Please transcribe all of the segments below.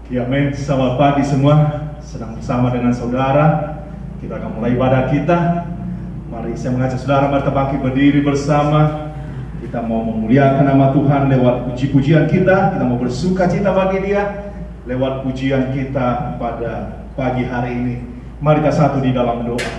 Ya men, selamat pagi semua. Sedang bersama dengan saudara. Kita akan mulai ibadah kita. Mari saya mengajak saudara mari kita bangkit berdiri bersama. Kita mau memuliakan nama Tuhan lewat puji-pujian kita. Kita mau bersuka cita bagi Dia lewat pujian kita pada pagi hari ini. Mari kita satu di dalam doa.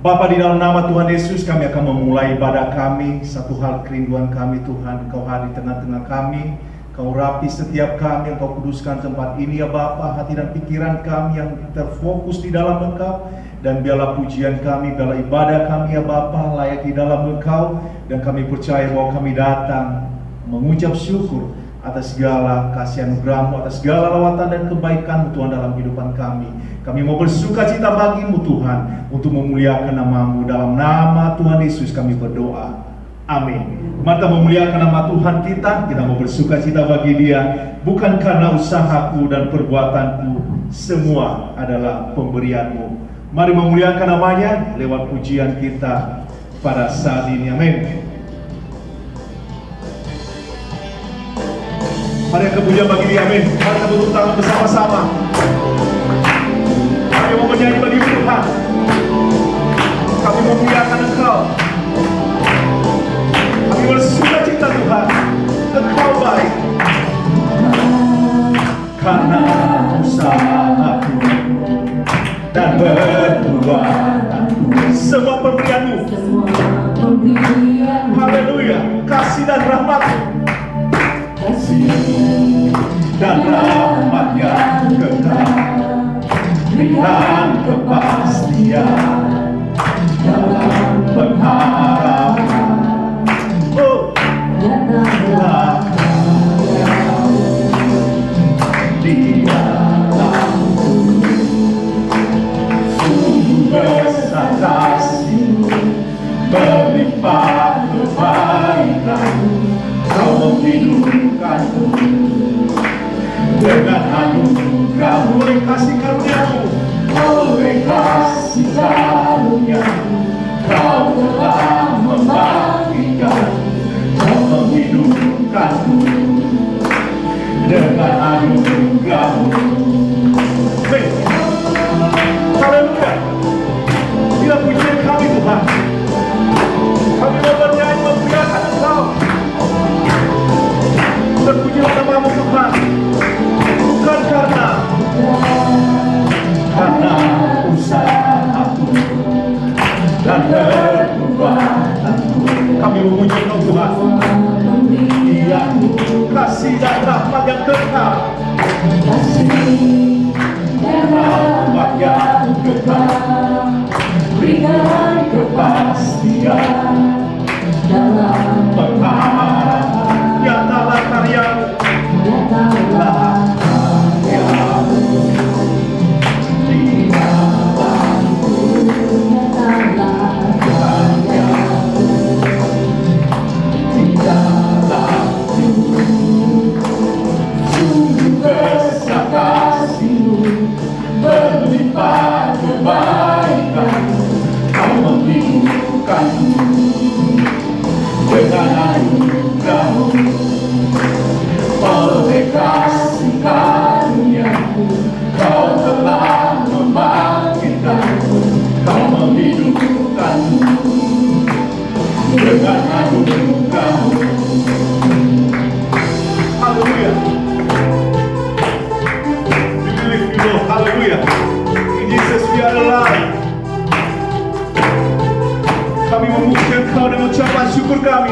Bapa, di dalam nama Tuhan Yesus kami akan memulai ibadah kami. Satu hal kerinduan kami Tuhan, Kau hadir di tengah-tengah kami. Kau rapi setiap kami, yang Kau kuduskan tempat ini ya Bapa, hati dan pikiran kami yang terfokus di dalam Engkau. Dan biarlah pujian kami, biarlah ibadah kami ya Bapa layak di dalam Engkau. Dan kami percaya bahwa kami datang mengucap syukur atas segala kasih anugerah-Mu, atas segala lawatan dan kebaikan-Mu Tuhan dalam kehidupan kami. Kami mau bersuka cita bagi-Mu Tuhan, untuk memuliakan nama-Mu. Dalam nama Tuhan Yesus kami berdoa. Amin. Mari kita memuliakan nama Tuhan kita mau bersuka cita bagi Dia, bukan karena usahaku dan perbuatanku, semua adalah pemberian-Mu. Mari memuliakan namanya lewat pujian kita pada saat ini. Amin. Mari kita pujian bagi Dia. Amin. Mari kita tepuk tangan bersama-sama. Kami mau menyanyi bagi Tuhan. Kami memuliakan Engkau. Kami bersuka cita Tuhan, Engkau baik. Karena usahaku dan perbuatanku, semua pemberian-Mu, haleluya, kasih dan rahmat-Mu, kasih dan rahmat yang kekal, berikan kepastian dalam pengharapan. Oh, datanglah di dalamku, sungguh besar kasih-Mu, berlimpah kebaikan-Mu, Kau menghidupkanku dengan anugerah-Mu, oleh kasih karunia-Mu, oleh kasih karunia-Mu, Kau telah membangkitkan, Kau menghidupkanku dengan anugerah-Mu. Haleluya. Bila pujian kami Tuhan, kami mau bernyanyi memuliakan Engkau. Terpujilah nama-Mu Tuhan, bukan karena usahaku dan perbuatanku. Kami memuji Engkau Tuhan. Iya, kasih dan rahmat yang kekal, kasih dan rahmat yang kekal, berikan kepastian dalam pengharapan. Nyatalah karya-Mu, nyatalah karya-Mu di dalamku, nyatalah karya-Mu di dalamku. Sungguh besar kasih-Mu, berlimpah kebaikan-Mu, Kau menghidupkanku dengan anugerah-Mu, oleh kasih karunia-Mu, Kau telah membangkitkanku, Kau menghidupkanku dengan anugerah-Mu. Haleluya. We believe you, Lord. Haleluya. In Jesus we are alive. Kami memuji Engkau dan ucapan syukur kami.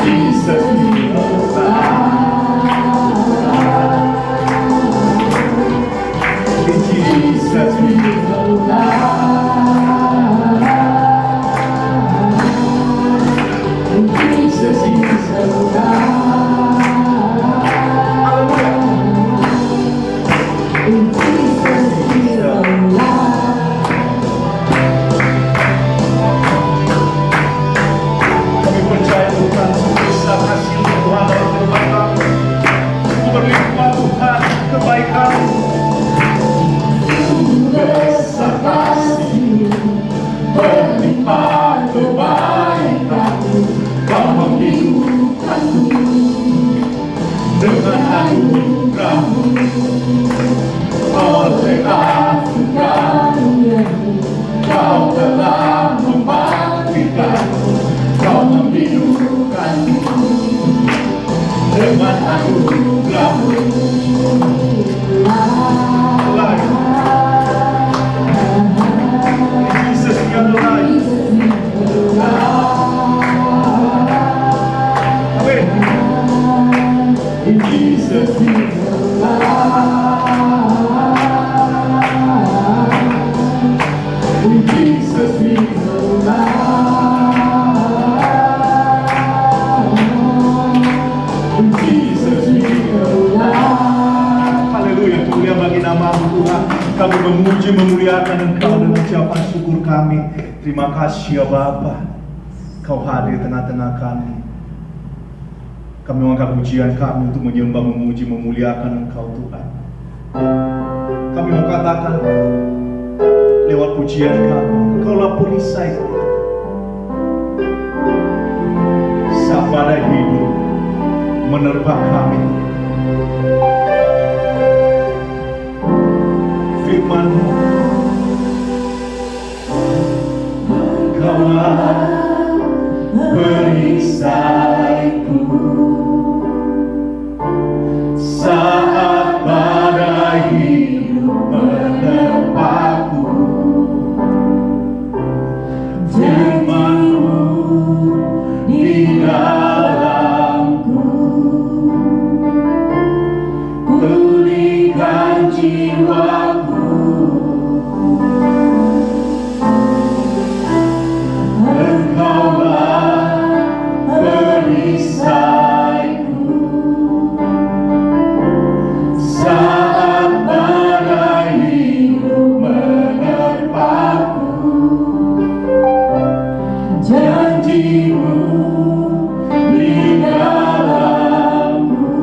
Jesus we are alive. In Jesus we are alive. In Jesus we are alive. In Jesus we are alive. Engkau dengan ucapan syukur kami. Terima kasih ya Bapa, Kau hadir tengah-tengah kami. Kami mengangkat pujian kami untuk menyembah, memuji, memuliakan Engkau Tuhan. Kami mau katakan lewat pujian kami, Engkaulah perisai saat badai hidup menerpa kami. Firman-Mu, Engkaulah perisaiku saat badai hidup menerpaku. Firman-Mu di dalamku pulihkan jiwaku. Engkaulah perisaiku saat badai hidup menerpaku. Janji-Mu di dalamku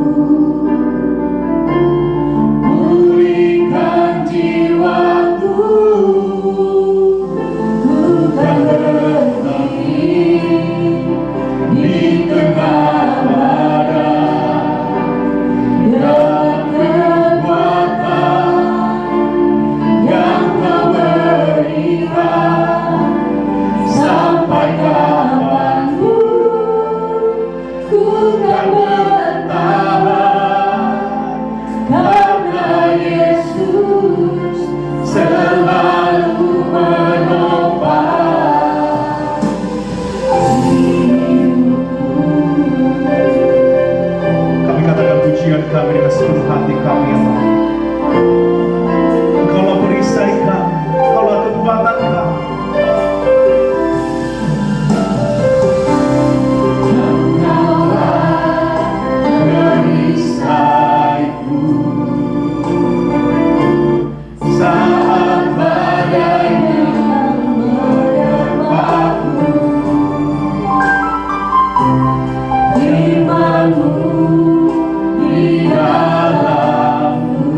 pulihkan jiwaku. Ku kan berhenti di tengah badai dan kekuatan yang Kau berikan. Sampai kapanpun ku kan bertahan, karena Yesus selalu menopang hidupku. Kami katakan pujian kami dengan seluruh hati kami yang mau. Engkaulah perisai kami, Engkaulah kekuatan kami. Perisaiku saat badai menerpaku. Firman-Mu di dalamku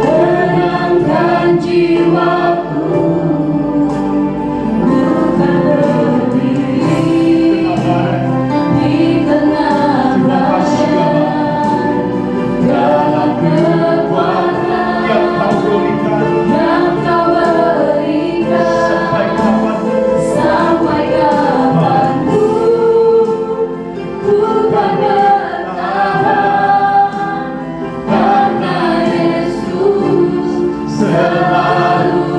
tenangkan jiwaku. Bukan berdiri di tengah badai dalam kekuatan yang Kau berikan. Sampai kapanpun ku kan bertahan, karena Yesus selalu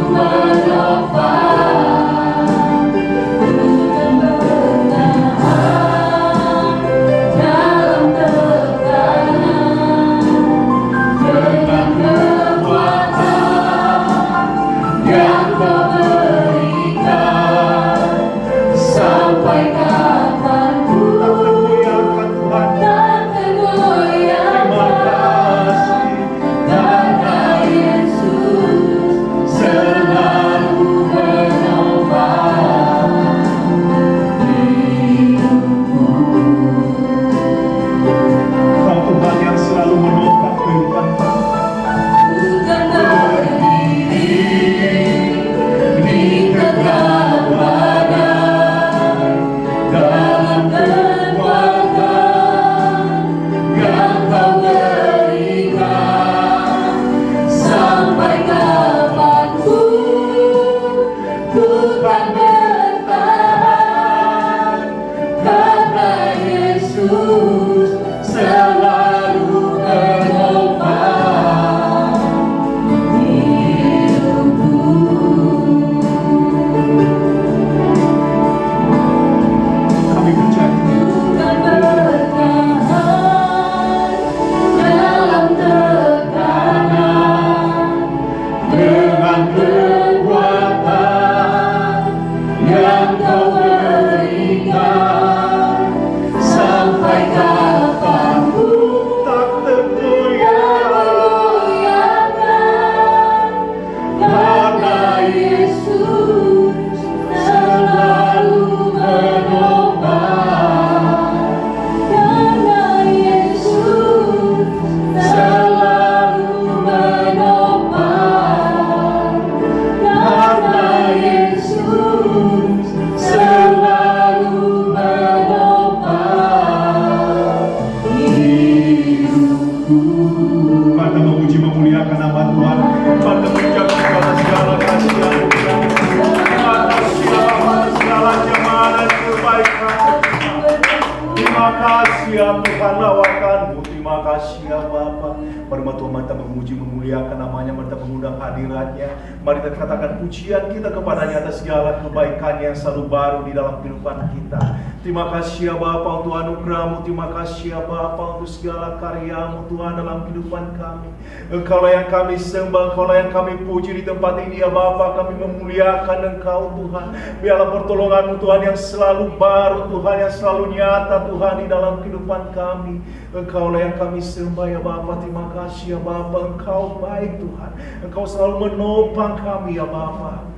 kasih ya Tuhan lawatan-Mu. Terima kasih ya Bapa. Mari Tuhan kita memuji memuliakan namanya, mari kita mengundang hadiratnya. Mari kita katakan pujian kita kepadanya atas segala kebaikan yang selalu baru di dalam kehidupan kita. Terima kasih ya Bapa untuk anugerah-Mu. Terima kasih ya Bapa untuk segala karya-Mu Tuhan dalam kehidupan kami. Engkaulah yang kami sembah, Engkaulah yang kami puji di tempat ini ya Bapa. Kami memuliakan Engkau Tuhan. Biarlah pertolongan-Mu Tuhan yang selalu baru, Tuhan yang selalu nyata Tuhan di dalam kehidupan kami. Engkaulah yang kami sembah ya Bapa. Terima kasih ya Bapa. Engkau baik Tuhan. Engkau selalu menopang kami ya Bapa.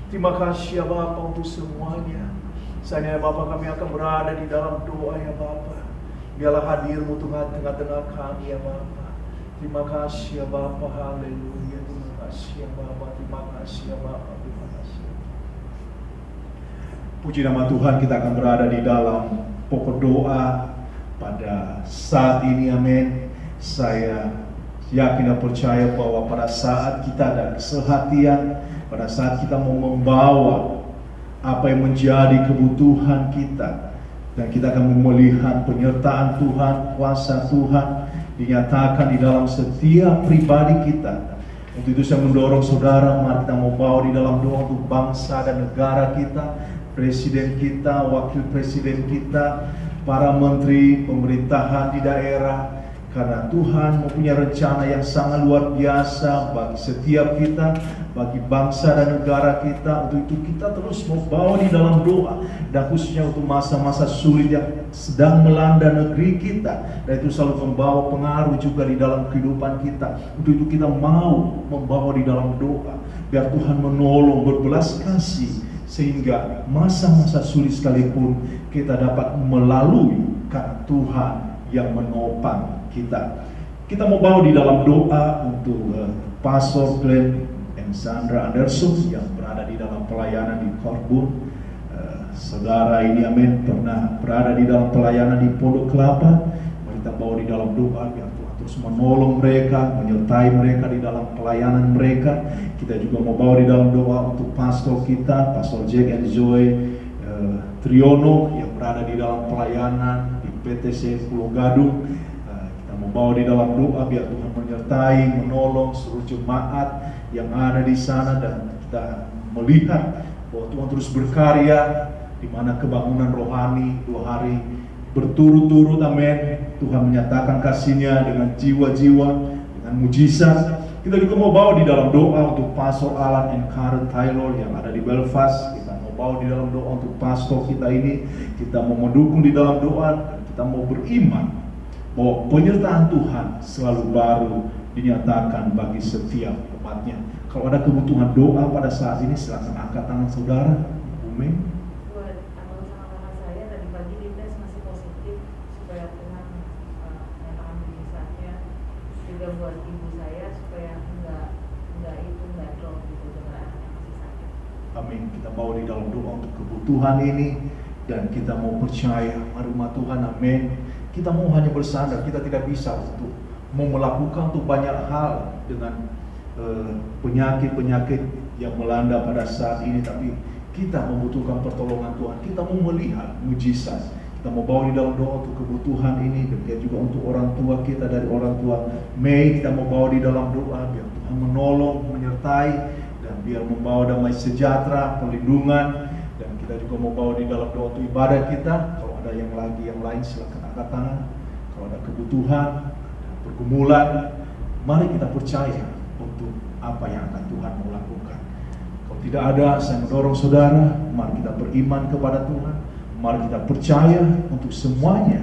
Terima kasih ya Bapa untuk semuanya. Sayangnya ya Bapa, kami akan berada di dalam doa ya Bapa. Biarlah hadir-Mu Tuhan tengah-tengah kami ya Bapa. Terima kasih ya Bapa. Haleluya. Terima kasih ya Bapa. Terima kasih ya Bapa. Terima kasih. Puji nama Tuhan, kita akan berada di dalam pokok doa pada saat ini. Amin. Saya yakin dan percaya bahwa pada saat kita ada kesehatian, pada saat kita mau membawa apa yang menjadi kebutuhan kita, dan kita akan melihat penyertaan Tuhan, kuasa Tuhan dinyatakan di dalam setiap pribadi kita. Untuk itu saya mendorong saudara, mari kita mau bawa di dalam doa untuk bangsa dan negara kita, presiden kita, wakil presiden kita, para menteri, pemerintahan di daerah. Karena Tuhan mempunyai rencana yang sangat luar biasa bagi setiap kita, bagi bangsa dan negara kita. Untuk itu kita terus membawa di dalam doa, dan khususnya untuk masa-masa sulit yang sedang melanda negeri kita, dan itu selalu membawa pengaruh juga di dalam kehidupan kita. Untuk itu kita mau membawa di dalam doa, biar Tuhan menolong, berbelas kasih, sehingga masa-masa sulit sekalipun kita dapat melalui, karena Tuhan yang menopang kita. Kita mau bawa di dalam doa untuk Pastor Glenn and Sandra Anderson yang berada di dalam pelayanan di Korbun. Saudara ini amin pernah berada di dalam pelayanan di Pondok Kelapa. Mari kita bawa di dalam doa biar Tuhan terus menolong mereka, menyertai mereka di dalam pelayanan mereka. Kita juga mau bawa di dalam doa untuk pastor kita, Pastor Jack and Zoe Triono yang berada di dalam pelayanan di PTC Pulau Gadung. Membawa di dalam doa biar Tuhan menyertai, menolong seluruh jemaat yang ada di sana, dan kita melihat bahwa Tuhan terus berkarya di mana kebangunan rohani 2 hari berturut-turut, amin. Tuhan menyatakan kasih-Nya dengan jiwa-jiwa, dengan mujizat. Kita juga mau bawa di dalam doa untuk Pastor Alan and Karen Taylor yang ada di Belfast. Kita mau bawa di dalam doa untuk pastor kita ini. Kita mau mendukung di dalam doa, dan kita mau beriman bahwa penyertaan Tuhan selalu baru dinyatakan bagi setiap umatnya. Kalau ada kebutuhan doa pada saat ini, silakan angkat tangan saudara. Amin. Buat sama-sama saya tadi pagi dites masih positif, supaya Tuhan menyatakan mujizatnya. Juga buat ibu saya supaya enggak drop gitu dengan anak yang masih sakit. Amin. Kita bawa di dalam doa untuk kebutuhan ini, dan kita mau percaya rumah Tuhan. Amin. Kita mau hanya bersandar, kita tidak bisa untuk mau melakukan untuk banyak hal dengan penyakit-penyakit yang melanda pada saat ini, tapi kita membutuhkan pertolongan Tuhan. Kita mau melihat mujizat. Kita mau bawa di dalam doa untuk kebutuhan ini, dan juga untuk orang tua kita dari orang tua Mei. Kita mau bawa di dalam doa biar Tuhan menolong, menyertai, dan biar membawa damai sejahtera, perlindungan. Dan kita juga mau bawa di dalam doa untuk ibadah kita. Kalau ada yang lain silakan angkat tangan. Kalau ada kebutuhan, pergumulan, mari kita percaya untuk apa yang akan Tuhan mau lakukan. Kalau tidak ada, saya mendorong saudara, mari kita beriman kepada Tuhan. Mari kita percaya untuk semuanya,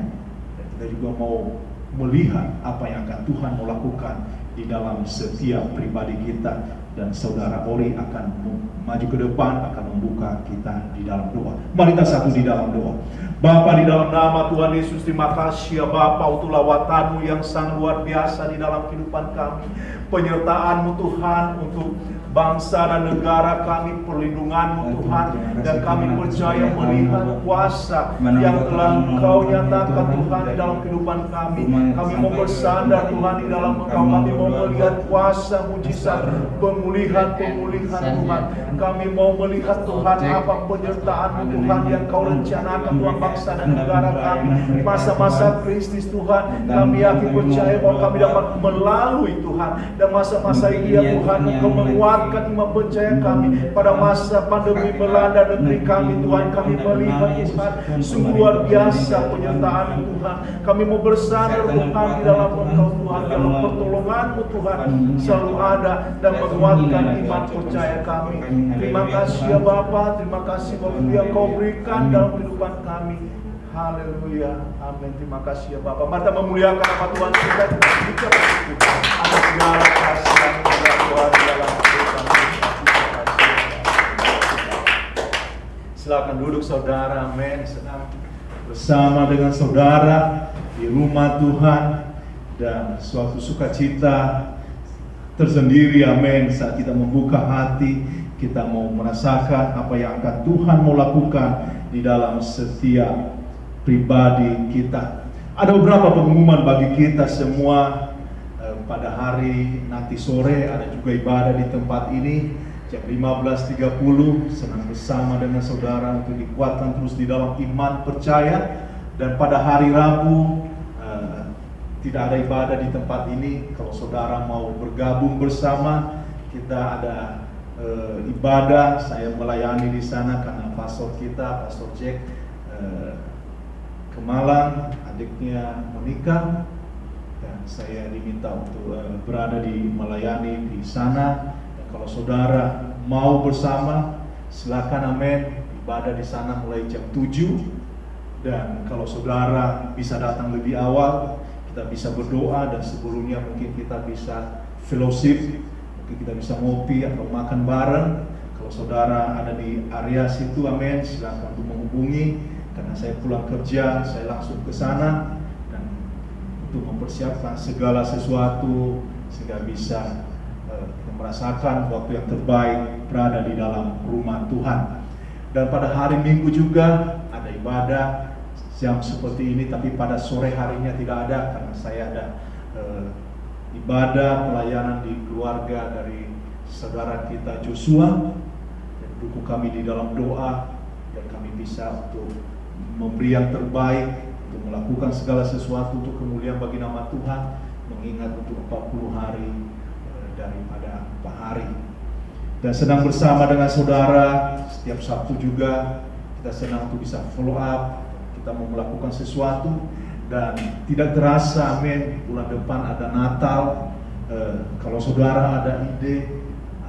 dan kita juga mau melihat apa yang akan Tuhan mau lakukan di dalam setiap pribadi kita. Dan saudara Ori akan maju ke depan, akan membuka kita di dalam doa. Mari kita satu di dalam doa. Bapa, di dalam nama Tuhan Yesus, terima kasih ya Bapa untuk lawatan-Mu yang sangat luar biasa di dalam kehidupan kami. Penyertaan-Mu Tuhan untuk bangsa dan negara kami, perlindungan-Mu Tuhan, dan kami percaya melihat kuasa yang telah Engkau nyatakan Tuhan di dalam kehidupan kami. Kami mau bersandar Tuhan di dalam Engkau, kami mau melihat kuasa mujizat pemulihan Tuhan. Kami mau melihat Tuhan apa penyertaan-Mu Tuhan yang Kau rencanakan Tuhan bangsa dan negara kami masa-masa krisis Tuhan. Kami yakin percaya bahwa kami dapat melalui Tuhan, dan masa-masa ini ya Tuhan, Engkau menguatkan iman percaya kami. Pada masa pandemi melanda negeri kami Tuhan, kami melihat Tuhan sungguh luar biasa penyertaan Tuhan. Kami mau bersandar Tuhan di dalam Engkau Tuhan, dalam pertolongan-Mu Tuhan selalu ada dan menguatkan iman percaya kami. Terima kasih ya Bapa, terima kasih waktu yang Kau berikan dalam kehidupan kami. Haleluya, amin. Terima kasih ya Bapa. Mari kita memuliakan nama Tuhan kita. Kita atas segala kasih yang Tuhan dalam kehidupan kita. Silakan duduk saudara, amin. Senang bersama dengan saudara di rumah Tuhan, dan suatu sukacita tersendiri, amin, saat kita membuka hati, kita mau merasakan apa yang akan Tuhan mau lakukan di dalam setiap pribadi kita. Ada beberapa pengumuman bagi kita semua. Pada hari nanti sore ada juga ibadah di tempat ini jam 15.30. Senang bersama dengan saudara untuk dikuatkan terus di dalam iman percaya. Dan pada hari Rabu tidak ada ibadah di tempat ini. Kalau saudara mau bergabung bersama, kita ada ibadah. Saya melayani di sana karena pastor kita, Pastor Jack, ke Malang, adiknya menikah, dan saya diminta untuk berada di melayani di sana. Dan kalau saudara mau bersama, silakan, amin. Ibadah di sana mulai jam 7. Dan kalau saudara bisa datang lebih awal, kita bisa berdoa, dan sebelumnya mungkin kita bisa fellowship, mungkin kita bisa ngopi atau makan bareng. Kalau saudara ada di area situ, amin, silakan untuk menghubungi. Karena saya pulang kerja, saya langsung ke sana dan untuk mempersiapkan segala sesuatu sehingga bisa merasakan waktu yang terbaik berada di dalam rumah Tuhan. Dan pada hari Minggu juga ada ibadah jam seperti ini, tapi pada sore harinya tidak ada karena saya ada ibadah pelayanan di keluarga dari saudara kita Joshua. Dukung kami di dalam doa dan kami bisa untuk memberi yang terbaik, untuk melakukan segala sesuatu untuk kemuliaan bagi nama Tuhan, mengingat untuk 40 hari daripada 4 hari. Dan senang bersama dengan saudara. Setiap Sabtu juga kita senang untuk bisa follow up, kita mau melakukan sesuatu. Dan tidak terasa, amin, bulan depan ada Natal. Kalau saudara ada ide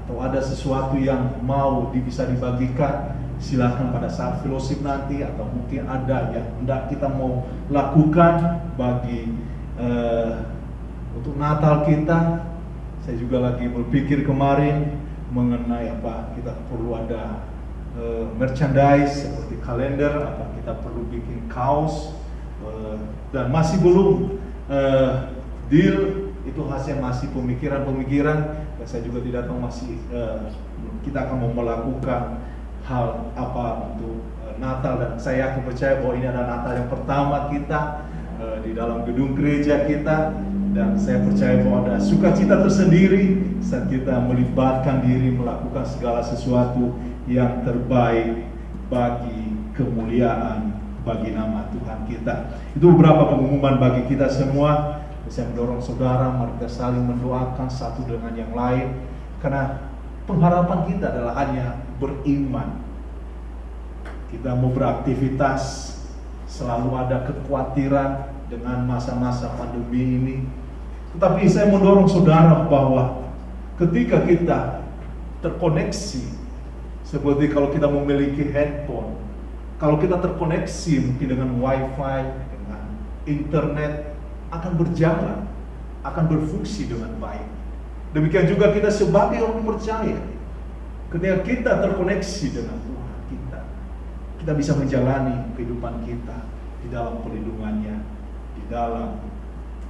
atau ada sesuatu yang mau bisa dibagikan, silakan pada saat fellowship nanti, atau mungkin ada yang hendak kita mau lakukan bagi untuk Natal kita. Saya juga lagi berpikir kemarin mengenai apa kita perlu ada merchandise seperti kalender, apa kita perlu bikin kaos, dan masih belum deal. Itu hasil masih pemikiran-pemikiran, dan saya juga tidak tahu masih kita akan mau melakukan hal apa untuk Natal. Dan saya yakin percaya bahwa ini adalah Natal yang pertama kita di dalam gedung gereja kita, dan saya percaya bahwa ada sukacita tersendiri saat kita melibatkan diri melakukan segala sesuatu yang terbaik bagi kemuliaan bagi nama Tuhan kita. Itu beberapa pengumuman bagi kita semua. Saya mendorong saudara, mari kita saling mendoakan satu dengan yang lain, karena pengharapan kita adalah hanya beriman. Kita mau beraktivitas, selalu ada kekhawatiran dengan masa-masa pandemi ini. Tetapi saya mendorong saudara bahwa ketika kita terkoneksi, seperti kalau kita memiliki handphone, kalau kita terkoneksi mungkin dengan wifi, dengan internet, akan berjalan, akan berfungsi dengan baik. Demikian juga kita sebagai orang percaya, ketika kita terkoneksi dengan Tuhan kita bisa menjalani kehidupan kita di dalam perlindungannya, di dalam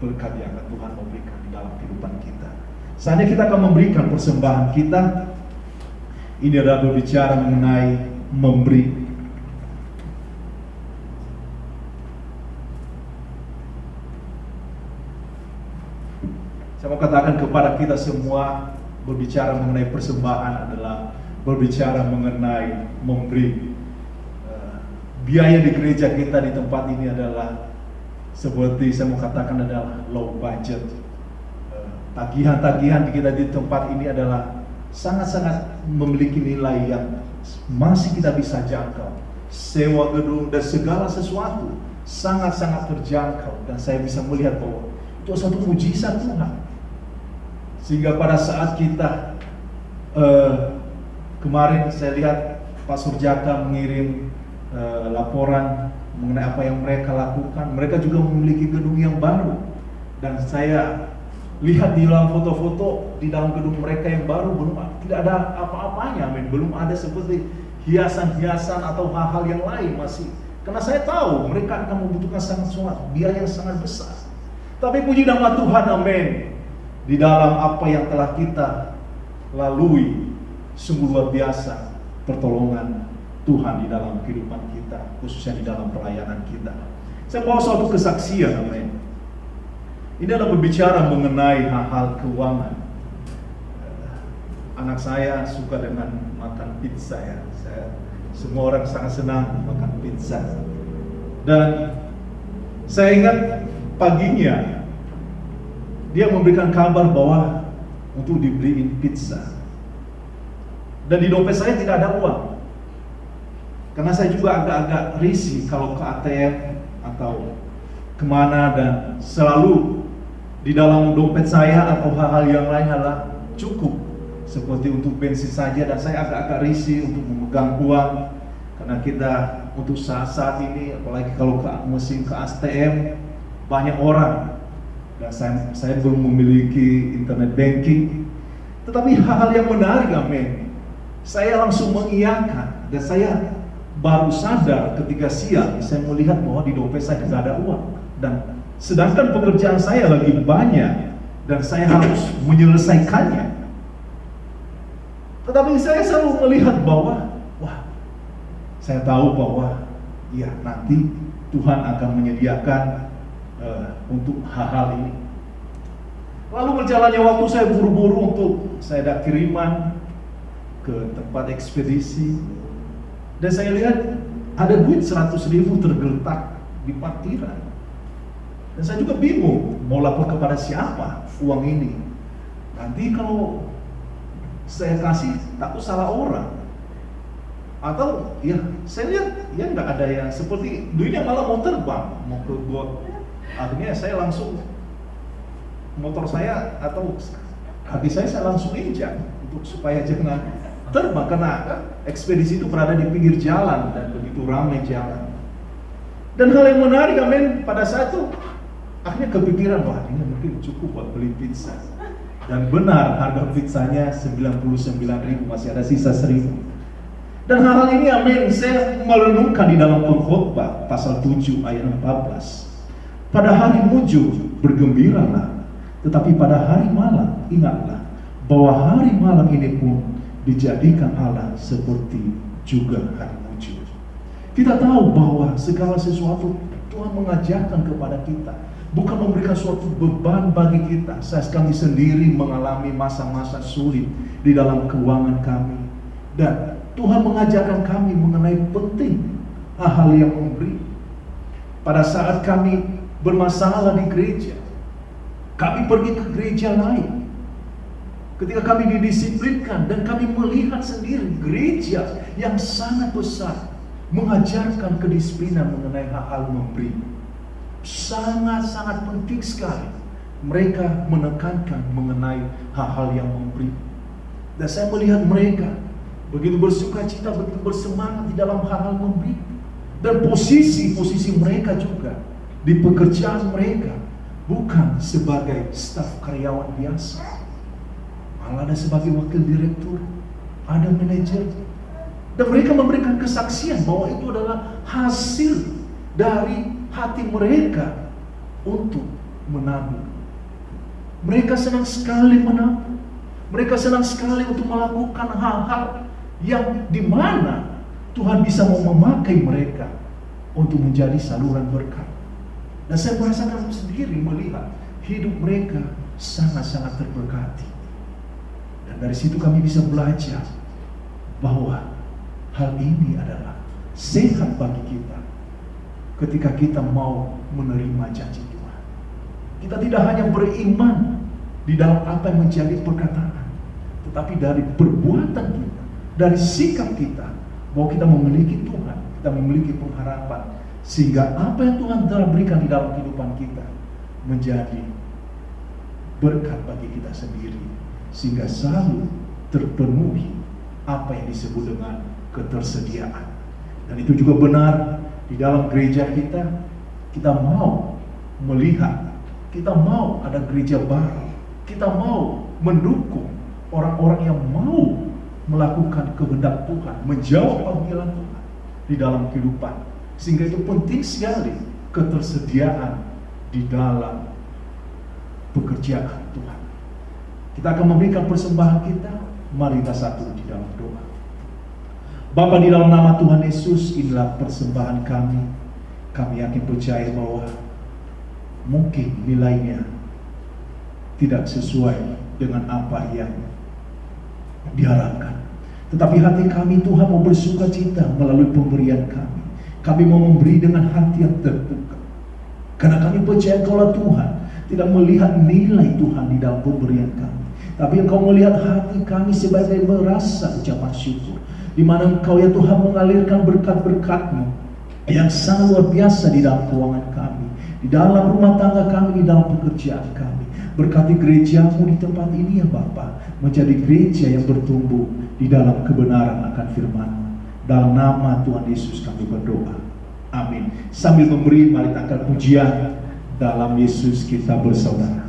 berkat yang akan Tuhan memberikan di dalam kehidupan kita. Saatnya kita akan memberikan persembahan kita, Ini adalah berbicara mengenai memberi. Saya mau katakan kepada kita semua, berbicara mengenai persembahan adalah berbicara mengenai memberi. Biaya di gereja kita di tempat ini adalah seperti saya mau katakan adalah low budget. Tagihan-tagihan kita di tempat ini adalah sangat-sangat memiliki nilai yang masih kita bisa jangkau. Sewa gedung dan segala sesuatu sangat-sangat terjangkau, dan saya bisa melihat bahwa itu satu mujizat Tuhan. Sehingga pada saat kita kemarin saya lihat Pak Surjaka mengirim laporan mengenai apa yang mereka lakukan. Mereka juga memiliki gedung yang baru, dan saya lihat di dalam foto-foto di dalam gedung mereka yang baru tidak ada apa-apanya, belum ada seperti hiasan-hiasan atau hal-hal yang lain masih. Karena saya tahu mereka akan membutuhkan sangat biaya yang sangat besar. Tapi puji nama Tuhan, amin. Di dalam apa yang telah kita lalui, sungguh luar biasa pertolongan Tuhan di dalam kehidupan kita, khususnya di dalam pelayanan kita. Saya bawa suatu kesaksian, amin. Ini adalah berbicara mengenai hal-hal keuangan. Anak saya suka dengan makan pizza ya. Semua orang sangat senang makan pizza. Dan saya ingat paginya dia memberikan kabar bahwa untuk dibeliin pizza. Dan di dompet saya tidak ada uang. Karena saya juga agak-agak risih kalau ke ATM atau kemana, dan selalu di dalam dompet saya atau hal-hal yang lain adalah cukup seperti untuk bensin saja, dan saya agak-agak risih untuk memegang uang karena kita untuk saat-saat ini, apalagi kalau ke mesin ke ATM banyak orang, dan saya belum memiliki internet banking. Tetapi hal-hal yang menarik, amin, saya langsung mengiyakan, dan saya baru sadar ketika siang saya melihat bahwa di dompet saya tidak ada uang, dan sedangkan pekerjaan saya lagi banyak dan saya harus menyelesaikannya. Tetapi saya selalu melihat bahwa, saya tahu bahwa ya nanti Tuhan akan menyediakan untuk hal-hal ini. Lalu berjalannya waktu, saya buru-buru untuk saya ada kiriman ke tempat ekspedisi, dan saya lihat ada duit 100.000 tergeletak di parkiran. Dan saya juga bingung mau lapor kepada siapa uang ini. Nanti kalau saya kasih takut salah orang, atau ya saya lihat ya nggak ada yang seperti duitnya malah mau terbang mau ke got. Akhirnya saya langsung motor saya atau kaki saya langsung injak untuk supaya jangan terbang, karena ekspedisi itu berada di pinggir jalan dan begitu ramai jalan. Dan hal yang menarik, amin, pada saat itu akhirnya kepikiran, wah ini mungkin cukup buat beli pizza. Dan benar, harga pizzanya 99.000, masih ada sisa 1.000. Dan hal-hal ini, amin, saya merenungkan di dalam Pengkhotbah pasal 7 ayat 14. Pada hari mujur bergembiralah, tetapi pada hari malam ingatlah bahwa hari malam ini pun dijadikan Allah seperti juga hari mujur. Kita tahu bahwa segala sesuatu Tuhan mengajarkan kepada kita, bukan memberikan suatu beban bagi kita. Kami sendiri mengalami masa-masa sulit di dalam keuangan kami, dan Tuhan mengajarkan kami mengenai penting hal-hal yang memberi. Pada saat kami bermasalah di gereja, kami pergi ke gereja lain. Ketika kami didisiplinkan dan kami melihat sendiri gereja yang sangat besar mengajarkan kedisiplinan mengenai hal-hal memberi. Sangat-sangat penting sekali mereka menekankan mengenai hal-hal yang memberi. Dan saya melihat mereka begitu bersukacita, begitu bersemangat di dalam hal-hal memberi. Dan posisi mereka juga di pekerjaan mereka bukan sebagai staf karyawan biasa, malah ada sebagai wakil direktur, ada manajer. Dan mereka memberikan kesaksian bahwa itu adalah hasil dari hati mereka untuk menabung. Mereka senang sekali menabung. Mereka senang sekali untuk melakukan hal-hal yang dimana Tuhan bisa mau memakai mereka untuk menjadi saluran berkat. Dan saya merasakan sendiri melihat hidup mereka sangat-sangat terberkati. Dan dari situ kami bisa belajar bahwa hal ini adalah sehat bagi kita ketika kita mau menerima janji Tuhan. Kita tidak hanya beriman di dalam apa yang menjadi perkataan, tetapi dari perbuatan kita, dari sikap kita, bahwa kita memiliki Tuhan, kita memiliki pengharapan, sehingga apa yang Tuhan telah berikan di dalam kehidupan kita menjadi berkat bagi kita sendiri, sehingga selalu terpenuhi apa yang disebut dengan ketersediaan. Dan itu juga benar di dalam gereja kita. Kita mau melihat, kita mau ada gereja baru, kita mau mendukung orang-orang yang mau melakukan kehendak Tuhan, menjawab panggilan Tuhan di dalam kehidupan. Sehingga itu penting sekali ketersediaan di dalam pekerjaan Tuhan. Kita akan memberikan persembahan kita. Mari kita satu di dalam doa. Bapa, di dalam nama Tuhan Yesus, inilah persembahan kami. Kami yakin percaya bahwa mungkin nilainya tidak sesuai dengan apa yang diharapkan, tetapi hati kami Tuhan mau bersuka cita melalui pemberian kami. Kami mau memberi dengan hati yang terbuka, karena kami percaya kalau Tuhan tidak melihat nilai Tuhan di dalam pemberian kami, tapi Engkau melihat hati kami sebagai merasa ucapan syukur, di mana Engkau ya Tuhan mengalirkan berkat-berkat-Mu yang sangat luar biasa di dalam keuangan kami, di dalam rumah tangga kami, di dalam pekerjaan kami. Berkati gereja-Mu di tempat ini ya Bapa, menjadi gereja yang bertumbuh di dalam kebenaran akan firman-Mu. Dalam nama Tuhan Yesus kami berdoa, amin. Sambil memberi, mari kita pujian dalam Yesus kita bersaudara.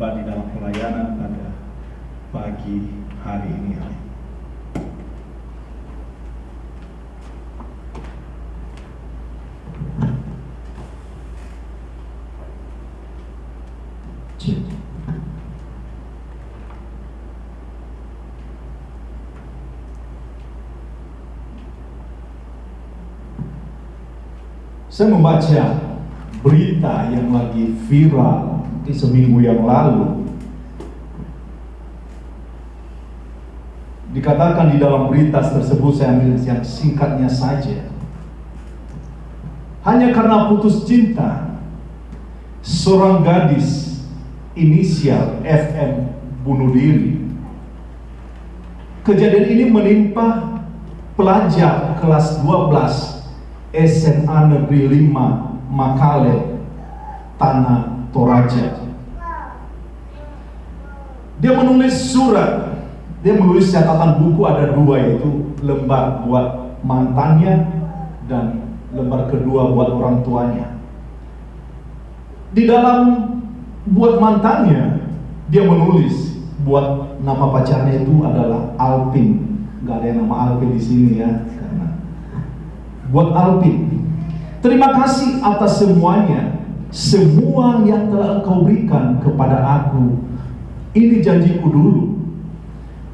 terlibat di dalam pelayanan pada pagi hari ini. Saya membaca berita yang lagi viral di seminggu yang lalu. Dikatakan di dalam berita tersebut, saya ambil yang singkatnya saja. Hanya karena putus cinta, seorang gadis inisial FM bunuh diri. Kejadian ini menimpa pelajar kelas 12 SMA Negeri 5 Makale, Tanah Toraja. Dia menulis surat, dia menulis catatan buku, ada 2, yaitu lembar buat mantannya dan lembar kedua buat orang tuanya. Di dalam buat mantannya, dia menulis buat nama pacarnya itu adalah Alpin. Gak ada yang nama Alpin di sini ya, karena buat Alpin, terima kasih atas semuanya, semua yang telah engkau berikan kepada aku. Ini janjiku dulu,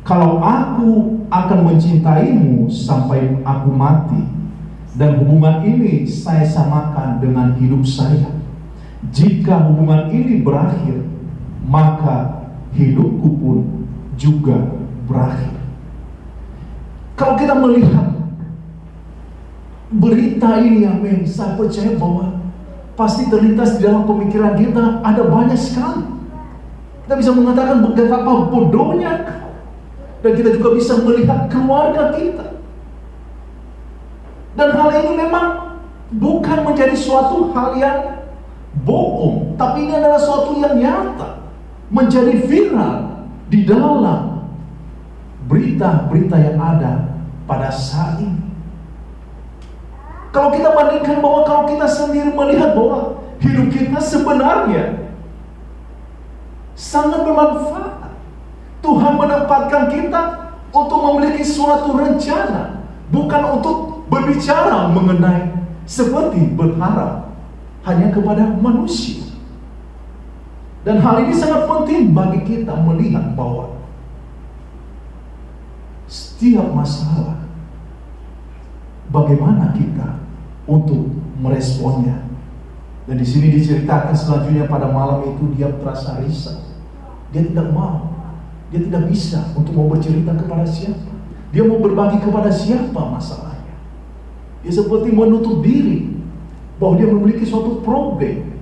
kalau aku akan mencintaimu sampai aku mati, dan hubungan ini saya samakan dengan hidup saya. Jika hubungan ini berakhir, maka hidupku pun juga berakhir. Kalau kita melihat berita ini, amin, saya percaya bahwa pasti terlintas di dalam pemikiran kita ada banyak sekali. Kita bisa mengatakan betapa bodohnya, dan kita juga bisa melihat keluarga kita. Dan hal ini memang bukan menjadi suatu hal yang bohong, tapi ini adalah suatu yang nyata, menjadi viral di dalam berita-berita yang ada pada saat ini. Kalau kita bandingkan bahwa kalau kita sendiri melihat bahwa hidup kita sebenarnya sangat bermanfaat. Tuhan menempatkan kita untuk memiliki suatu rencana, bukan untuk berbicara mengenai seperti berharap hanya kepada manusia. Dan hal ini sangat penting bagi kita melihat bahwa setiap masalah, bagaimana kita untuk meresponnya. Dan di sini diceritakan selanjutnya pada malam itu dia terasa risau. Dia tidak mau, dia tidak bisa untuk mau bercerita kepada siapa. Dia mau berbagi kepada siapa masalahnya. Dia seperti menutup diri bahwa dia memiliki suatu problem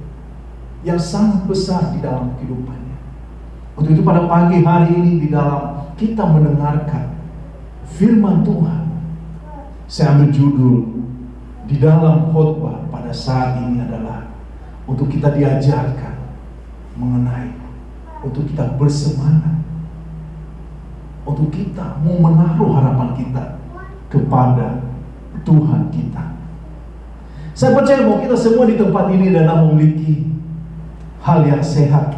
yang sangat besar di dalam kehidupannya. Untuk itu pada pagi hari ini di dalam kita mendengarkan firman Tuhan, saya ambil judul di dalam khotbah pada saat ini adalah untuk kita diajarkan mengenai, untuk kita bersemangat, untuk kita mau menaruh harapan kita kepada Tuhan kita. Saya percaya bahwa kita semua di tempat ini adalah memiliki hal yang sehat,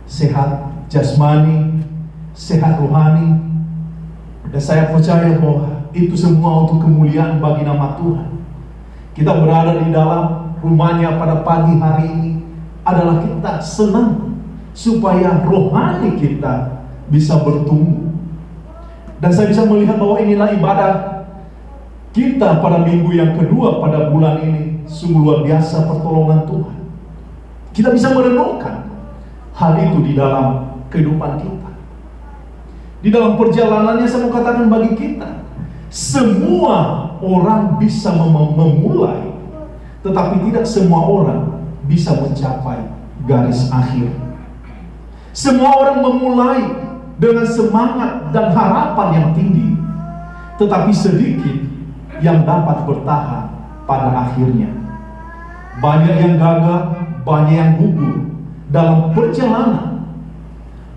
sehat jasmani, sehat rohani, dan saya percaya bahwa itu semua untuk kemuliaan bagi nama Tuhan. Kita berada di dalam rumahnya pada pagi hari ini adalah kita senang supaya rohani kita bisa bertumbuh. Dan saya bisa melihat bahwa inilah ibadah kita pada minggu yang kedua pada bulan ini. Sungguh luar biasa pertolongan Tuhan. Kita bisa merenungkan hal itu di dalam kehidupan kita. Di dalam perjalanannya saya mau katakan bagi kita, semua orang bisa memulai, tetapi tidak semua orang bisa mencapai garis akhir. Semua orang memulai dengan semangat dan harapan yang tinggi, tetapi sedikit yang dapat bertahan pada akhirnya. Banyak yang gagal, banyak yang gugur dalam perjalanan.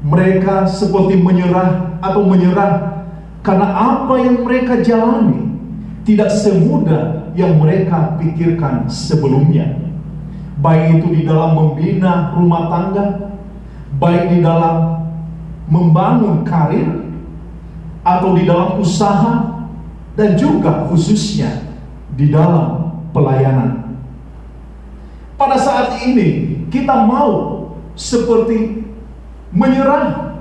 Mereka seperti menyerah karena apa yang mereka jalani tidak semudah yang mereka pikirkan sebelumnya. Baik itu di dalam membina rumah tangga, baik di dalam membangun karir atau di dalam usaha, dan juga khususnya di dalam pelayanan. Pada saat ini kita mau seperti menyerah,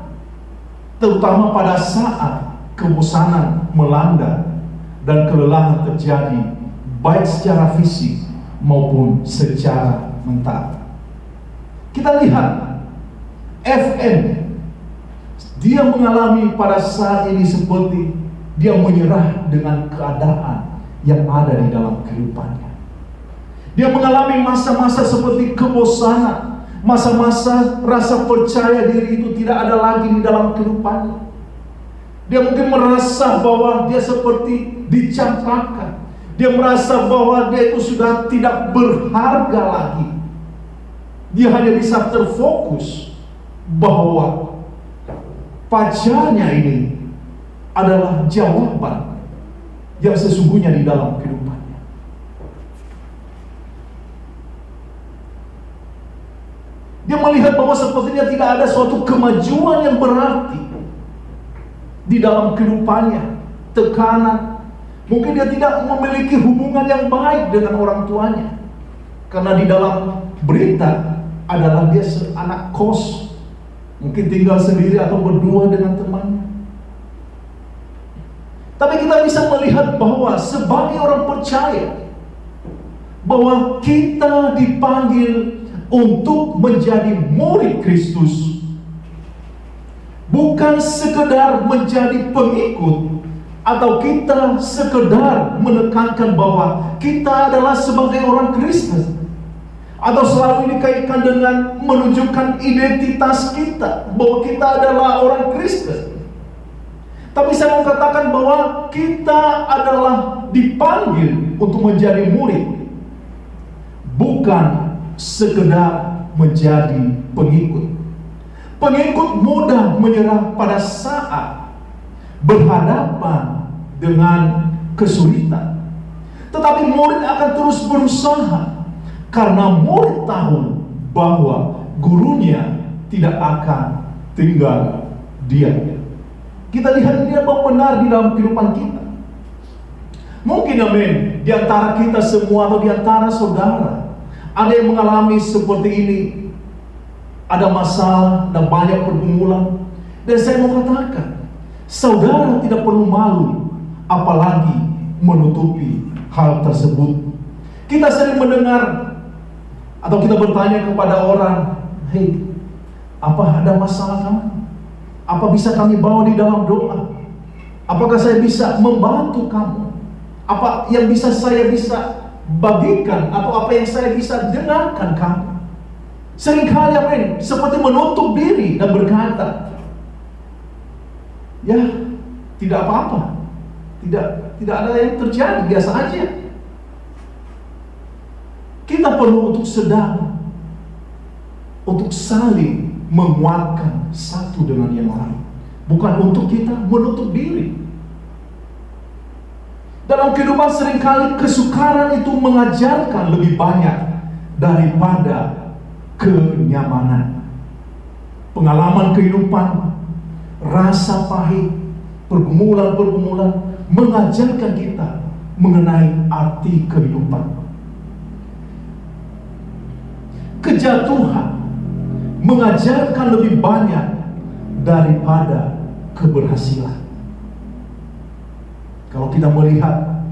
terutama pada saat kebosanan melanda dan kelelahan terjadi, baik secara fisik maupun secara mental. Kita lihat FM, dia mengalami pada saat ini seperti dia menyerah dengan keadaan yang ada di dalam kehidupannya. Dia mengalami masa-masa seperti kebosanan, masa-masa rasa percaya diri itu tidak ada lagi di dalam kehidupannya. Dia mungkin merasa bahwa dia seperti dicampakkan. Dia merasa bahwa dia itu sudah tidak berharga lagi. Dia hanya bisa terfokus bahwa pacarnya ini adalah jawaban yang sesungguhnya di dalam kehidupannya. Dia melihat bahwa sepertinya tidak ada suatu kemajuan yang berarti di dalam kehidupannya. Tekanan, mungkin dia tidak memiliki hubungan yang baik dengan orang tuanya, karena di dalam berita adalah dia anak kos, mungkin tinggal sendiri atau berdua dengan temannya. Tapi kita bisa melihat bahwa sebagai orang percaya, bahwa kita dipanggil untuk menjadi murid Kristus, bukan sekedar menjadi pengikut, atau kita sekedar menekankan bahwa kita adalah sebagai orang Kristen, atau selalu dikaitkan dengan menunjukkan identitas kita bahwa kita adalah orang Kristen. Tapi saya mau katakan bahwa kita adalah dipanggil untuk menjadi murid, bukan sekedar menjadi pengikut. Pengikut mudah menyerah pada saat berhadapan dengan kesulitan, tetapi murid akan terus berusaha, karena murid tahu bahwa gurunya tidak akan tinggal diam. Kita lihat ini apa benar di dalam kehidupan kita. Mungkin amin, di antara kita semua atau di antara saudara ada yang mengalami seperti ini. Ada masalah dan banyak pergumulan. Dan saya mau katakan, saudara tidak perlu malu, apalagi menutupi hal tersebut. Kita sering mendengar atau kita bertanya kepada orang, "Hei, apa ada masalah kamu? Apa bisa kami bawa di dalam doa? Apakah saya bisa membantu kamu? Apa yang bisa saya bagikan, atau apa yang saya bisa dengarkan kamu?" Seringkali amin, seperti menutup diri dan berkata, "Ya, tidak apa-apa. Tidak ada yang terjadi, biasa aja." Kita perlu untuk sedang, untuk saling menguatkan satu dengan yang lain, bukan untuk kita menutup diri. Dalam kehidupan seringkali kesukaran itu mengajarkan lebih banyak daripada kenyamanan. Pengalaman kehidupan, rasa pahit, pergumulan-pergumulan mengajarkan kita mengenai arti kehidupan. Kejatuhan mengajarkan lebih banyak daripada keberhasilan. Kalau kita melihat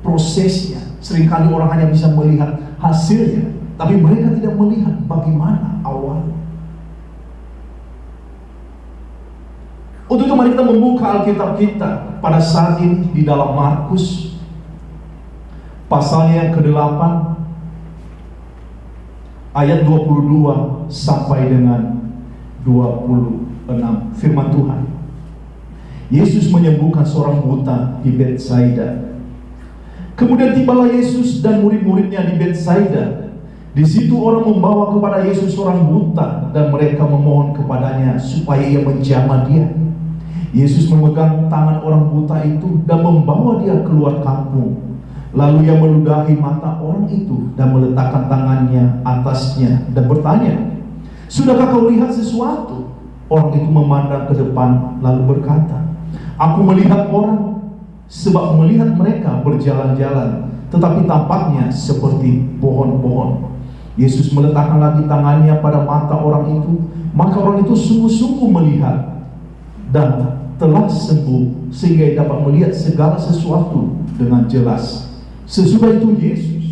prosesnya, seringkali orang hanya bisa melihat hasilnya, tapi mereka tidak melihat bagaimana awalnya. Untuk itu mari kita membuka Alkitab kita pada saat ini di dalam Markus pasalnya yang ke-8 ayat 22 sampai dengan 26. Firman Tuhan. Yesus menyembuhkan seorang buta di Betsaida. Kemudian tibalah Yesus dan murid-muridnya di Betsaida. Di situ orang membawa kepada Yesus seorang buta dan mereka memohon kepadanya supaya ia menjamah dia. Yesus memegang tangan orang buta itu dan membawa dia keluar kampung. Lalu ia meludahi mata orang itu dan meletakkan tangannya atasnya dan bertanya, Sudahkah kau lihat sesuatu? Orang itu memandang ke depan lalu berkata, aku melihat orang, sebab melihat mereka berjalan-jalan, tetapi tampaknya seperti pohon-pohon. Yesus meletakkan lagi tangannya pada mata orang itu, maka orang itu sungguh-sungguh melihat dan telah sembuh, sehingga ia dapat melihat segala sesuatu dengan jelas. Sesudah itu Yesus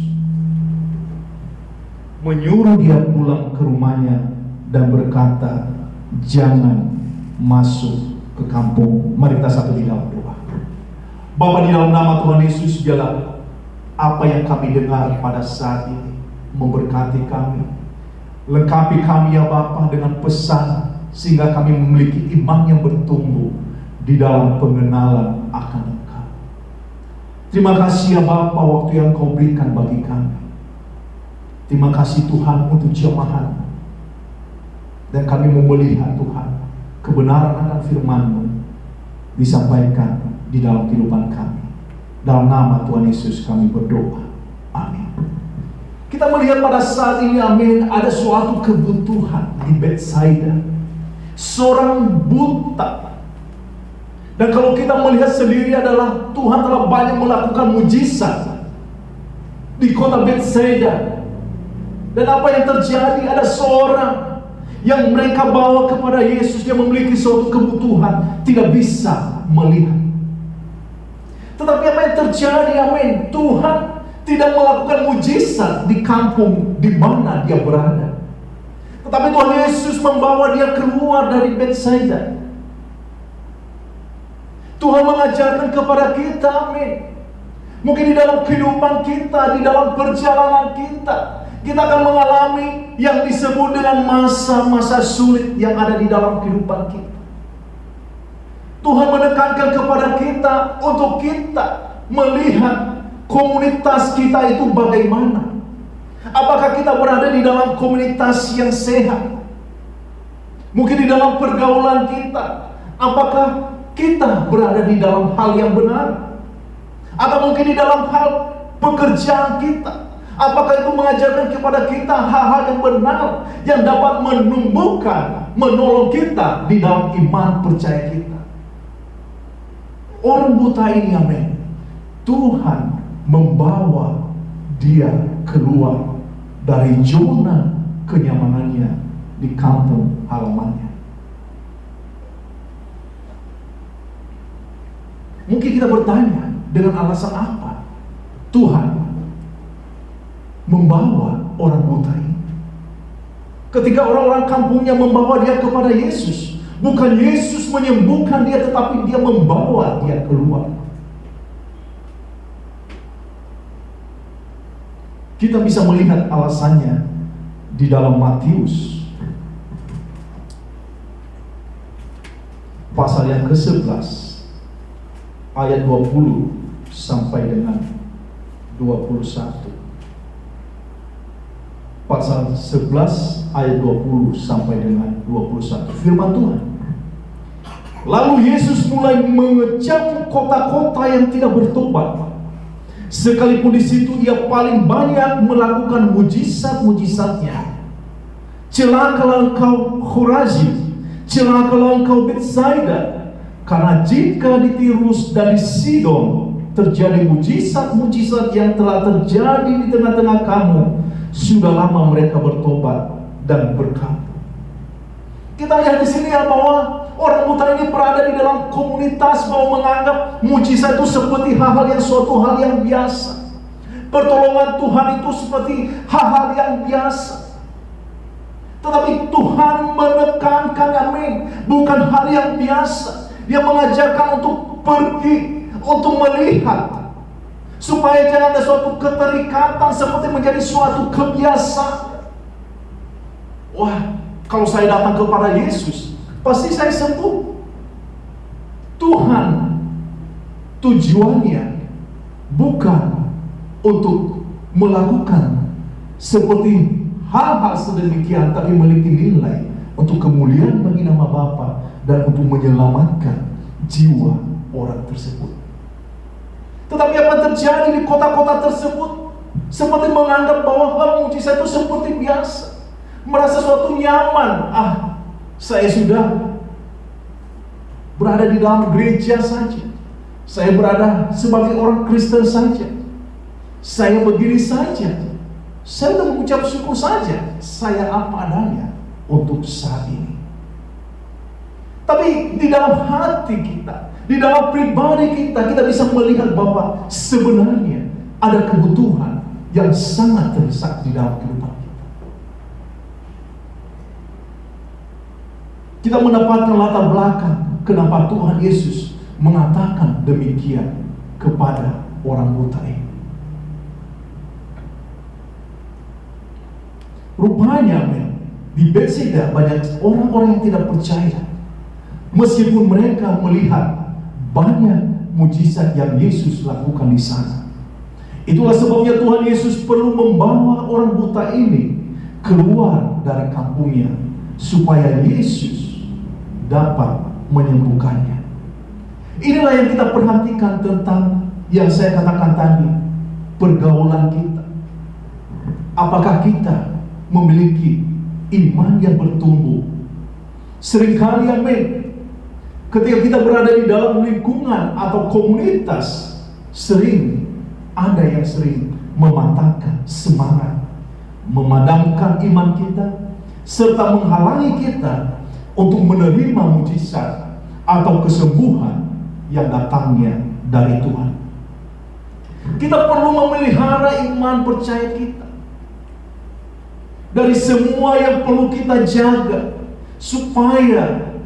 menyuruh dia pulang ke rumahnya dan berkata, jangan masuk ke kampung. Mari kita satu di dalam doa. Bapa, di dalam nama Tuhan Yesus, biarlah apa yang kami dengar pada saat ini memberkati kami. Lengkapi kami ya Bapa dengan pesan, sehingga kami memiliki iman yang bertumbuh di dalam pengenalan akan Engkau. Terima kasih ya Bapa waktu yang Kau berikan bagi kami. Terima kasih Tuhan untuk jemaat. Dan kami mau melihat Tuhan kebenaran akan firman-Mu disampaikan di dalam kehidupan kami. Dalam nama Tuhan Yesus kami berdoa. Amin. Kita melihat pada saat ini, amin, ada suatu kebutuhan di Betsaida. Seorang buta. Dan kalau kita melihat sendiri adalah Tuhan telah banyak melakukan mujizat di kota Betsaida. Dan apa yang terjadi? Ada seorang yang mereka bawa kepada Yesus, dia memiliki suatu kebutuhan, tidak bisa melihat. Tetapi apa yang terjadi? Amin. Tuhan tidak melakukan mujizat di kampung di mana dia berada. Tetapi Tuhan Yesus membawa dia keluar dari Betsaida. Tuhan mengajarkan kepada kita, amin. Mungkin di dalam kehidupan kita, di dalam perjalanan kita akan mengalami yang disebut dengan masa-masa sulit yang ada di dalam kehidupan kita. Tuhan menekankan kepada kita untuk kita melihat komunitas kita itu bagaimana. Apakah kita berada di dalam komunitas yang sehat? Mungkin di dalam pergaulan kita, apakah kita berada di dalam hal yang benar? Atau mungkin di dalam hal pekerjaan kita, apakah itu mengajarkan kepada kita hal-hal yang benar yang dapat menumbuhkan, menolong kita di dalam iman percaya kita? Orang buta ini, amin, Tuhan membawa dia keluar dari zona kenyamanannya di kampung halamannya. Mungkin kita bertanya, dengan alasan apa Tuhan membawa orang buta ini? Ketika orang-orang kampungnya membawa dia kepada Yesus, bukan Yesus menyembuhkan dia, tetapi dia membawa dia keluar. Kita bisa melihat alasannya di dalam Matius pasal yang ke-11 ayat 20 sampai dengan 21. Pasal 11 ayat 20 sampai dengan 21. Firman Tuhan. Lalu Yesus mulai mengecam kota-kota yang tidak bertobat. Sekalipun di situ ia paling banyak melakukan mujizat-mujizatnya. Celakalah engkau Khorazim, celakalah engkau Betsaida, karena jika di Tirus dan di Sidon terjadi mujizat-mujizat yang telah terjadi di tengah-tengah kamu, sudah lama mereka bertobat dan berkata. Kita lihat di sini ya bahwa orang buta ini berada di dalam komunitas bahwa menganggap mujizat itu seperti hal-hal yang suatu hal yang biasa. Pertolongan Tuhan itu seperti hal-hal yang biasa. Tetapi Tuhan menekankan, amin, bukan hal yang biasa. Dia mengajarkan untuk pergi, untuk melihat, supaya jangan ada suatu keterikatan seperti menjadi suatu kebiasaan. Wah, kalau saya datang kepada Yesus, pasti saya sembuh. Tuhan tujuannya bukan untuk melakukan seperti hal-hal sedemikian, tapi memiliki nilai untuk kemuliaan bagi nama Bapa dan untuk menyelamatkan jiwa orang tersebut. Tetapi apa terjadi di kota-kota tersebut? Seperti menganggap bahwa hal mujizat itu seperti biasa. merasa suatu nyaman. Saya sudah berada di dalam gereja saja, saya berada sebagai orang Kristen saja, saya begini saja, saya sudah mengucap syukur saja, saya apa adanya untuk saat ini. Tapi di dalam hati kita, di dalam pribadi kita, kita bisa melihat bahwa sebenarnya ada kebutuhan yang sangat terdesak di dalam kehidupan kita. Kita mendapatkan latar belakang kenapa Tuhan Yesus mengatakan demikian kepada orang buta ini. Rupanya di Bethsaida banyak orang-orang yang tidak percaya, meskipun mereka melihat banyak mujizat yang Yesus lakukan di sana. Itulah sebabnya Tuhan Yesus perlu membawa orang buta ini keluar dari kampungnya, supaya Yesus dapat menyembuhkannya. Inilah yang kita perhatikan tentang yang saya katakan tadi, pergaulan kita. Apakah kita memiliki iman yang bertumbuh? Seringkali ketika kita berada di dalam lingkungan atau komunitas, ada yang sering mematahkan semangat, memadamkan iman kita, serta menghalangi kita untuk menerima mujizat atau kesembuhan yang datangnya dari Tuhan. Kita perlu memelihara iman percaya kita. Dari semua yang perlu kita jaga, supaya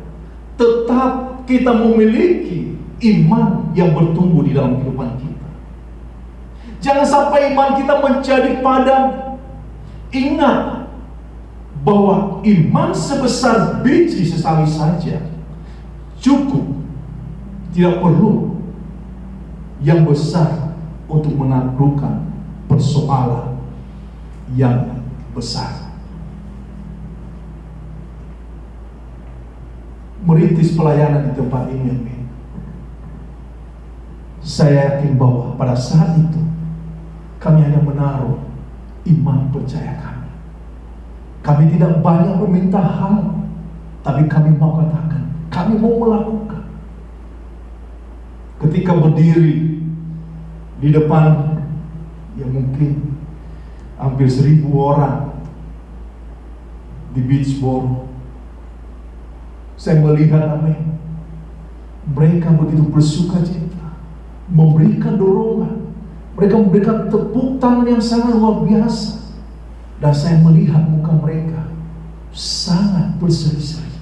tetap kita memiliki iman yang bertumbuh di dalam kehidupan kita. Jangan sampai iman kita menjadi padam. Ingat bahwa iman sebesar biji sesawi saja cukup, tidak perlu yang besar untuk menaklukkan persoalan yang besar. Merintis pelayanan di tempat ini, saya yakin bahwa pada saat itu kami hanya menaruh iman percaya kami. Kami tidak banyak meminta hal, tapi kami mau katakan, kami mau melakukan. Ketika berdiri di depan mungkin hampir 1.000 orang di Beachboro, saya melihat mereka begitu bersukacita, memberikan dorongan, mereka memberikan tepuk tangan yang sangat luar biasa. Dan saya melihat muka mereka sangat berseri-seri,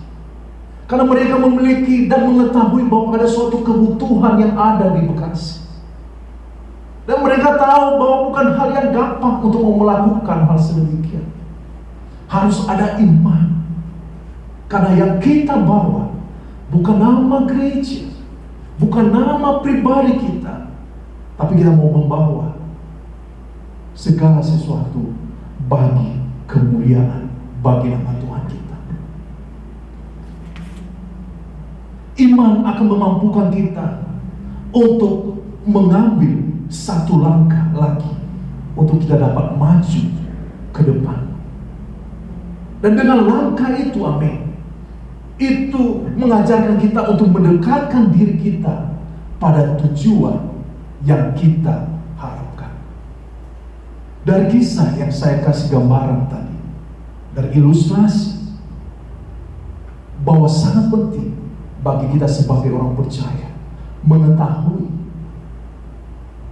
karena mereka memiliki dan mengetahui bahwa ada suatu kebutuhan yang ada di Bekasi. Dan mereka tahu bahwa bukan hal yang gampang untuk melakukan hal sedemikian. Harus ada iman, karena yang kita bawa bukan nama gereja, bukan nama pribadi kita, tapi kita mau membawa segala sesuatu bagi kemuliaan, bagi nama Tuhan kita. Iman akan memampukan kita untuk mengambil satu langkah lagi, untuk kita dapat maju ke depan. Dan dengan langkah itu, itu mengajarkan kita untuk mendekatkan diri kita pada tujuan yang kita harapkan. Dari kisah yang saya kasih gambaran tadi, dari ilustrasi, bahwa sangat penting bagi kita sebagai orang percaya mengetahui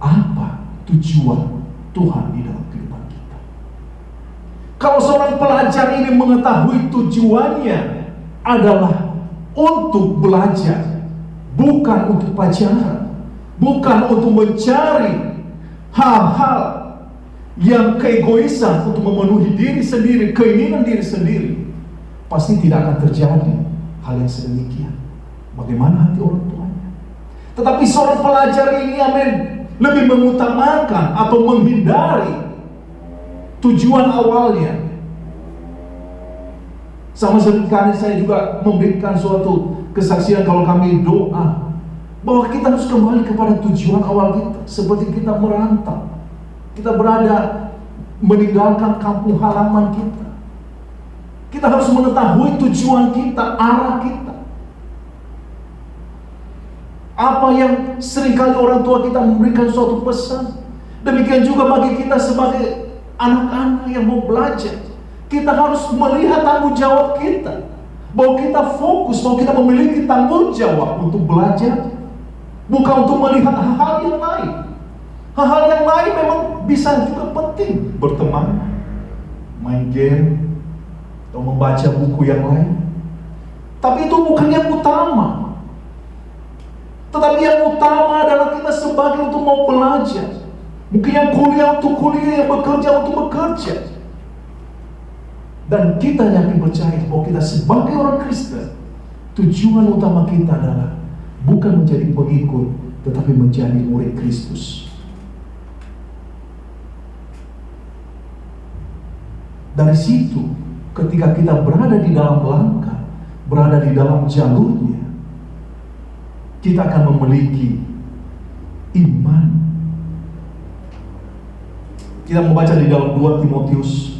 apa tujuan Tuhan di dalam kehidupan kita. Kalau seorang pelajar ini mengetahui tujuannya adalah untuk belajar, bukan untuk pacaran, bukan untuk mencari hal-hal yang keegoisan untuk memenuhi diri sendiri, keinginan diri sendiri, pasti tidak akan terjadi hal yang sedemikian. Bagaimana hati orang tuanya? Tetapi seorang pelajar ini, lebih mengutamakan atau menghindari tujuan awalnya. Sama sekali saya juga memberikan suatu kesaksian kalau kami doa bahwa kita harus kembali kepada tujuan awal kita. Seperti kita merantau, kita berada meninggalkan kampung halaman kita, Kita harus mengetahui tujuan kita, arah kita. Apa yang seringkali orang tua kita memberikan suatu pesan. Demikian juga bagi kita sebagai anak-anak yang mau belajar. Kita harus melihat tanggung jawab kita. Bahwa kita fokus, bahwa kita memiliki tanggung jawab untuk belajar. Bukan untuk melihat hal-hal yang lain. Hal-hal yang lain memang bisa juga penting. Berteman, main game, atau membaca buku yang lain. Tapi itu bukan yang utama. Tetapi yang utama adalah kita sebagai untuk mau belajar. Mungkin yang kuliah untuk kuliah, yang bekerja untuk bekerja. Dan kita yakin percaya bahwa kita sebagai orang Kristen, tujuan utama kita adalah bukan menjadi pengikut, tetapi menjadi murid Kristus. Dari situ, ketika kita berada di dalam langkah, berada di dalam jalurnya, kita akan memiliki iman. Kita membaca di dalam 2 Timotius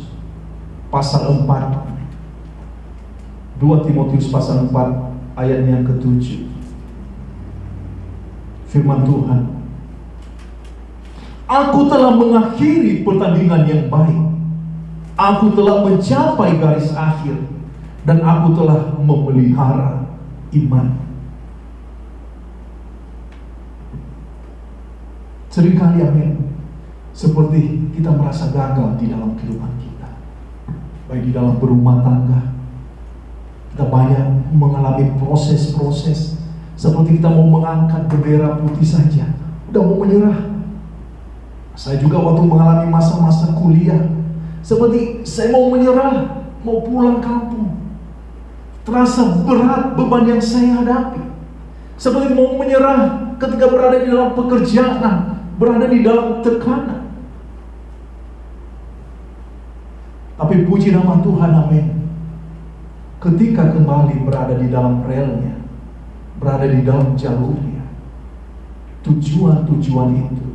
pasal 4. 2 Timotius pasal 4 ayatnya yang ke-7. Firman Tuhan, aku telah mengakhiri pertandingan yang baik. Aku telah mencapai garis akhir. Dan aku telah memelihara iman. Seringkali seperti kita merasa gagal di dalam kehidupan kita, baik di dalam berumah tangga. Kita banyak mengalami proses-proses seperti kita mau mengangkat bendera putih saja, udah mau menyerah. Saya juga waktu mengalami masa-masa kuliah, seperti saya mau menyerah, mau pulang kampung. Terasa berat beban yang saya hadapi. Seperti mau menyerah ketika berada di dalam pekerjaan, berada di dalam tekanan. Tapi puji nama Tuhan, amin. Ketika kembali berada di dalam relnya, berada di dalam jalurnya, tujuan-tujuan itu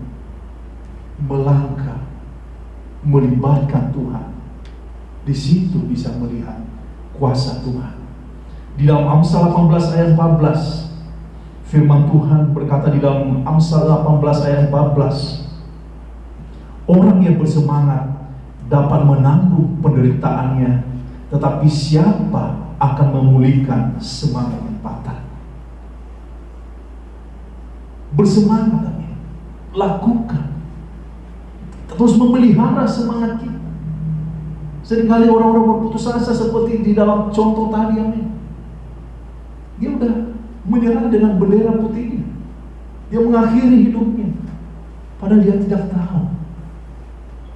melangkah, melibatkan Tuhan. Di situ bisa melihat kuasa Tuhan. Di dalam Amsal 18 ayat 14, firman Tuhan berkata di dalam Amsal 18 ayat 14, orang yang bersemangat dapat menanggung penderitaannya, tetapi siapa akan memulihkan semangat yang patah? Bersemangat, amin. Lakukan. Terus memelihara semangat kita. Seringkali orang-orang berputus asa seperti di dalam contoh tadi, amin. Dia udah menyerah dengan bendera putihnya. Dia mengakhiri hidupnya. Padahal dia tidak tahu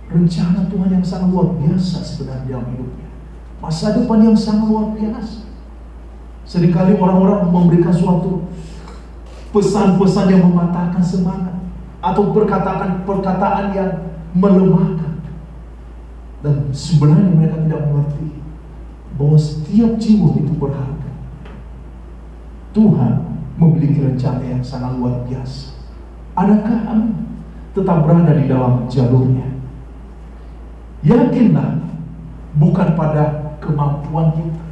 rencana Tuhan yang sangat luar biasa sebenarnya dalam hidupnya. Masa depan yang sangat luar biasa. Seringkali orang-orang memberikan suatu pesan-pesan yang mematahkan semangat, atau perkataan yang melemahkan. Dan sebenarnya mereka tidak mengerti bahwa setiap jiwa itu berharga. Tuhan memiliki rencana yang sangat luar biasa. Adakah Anda tetap berada di dalam jalurnya? Yakinlah, bukan pada kemampuan kita,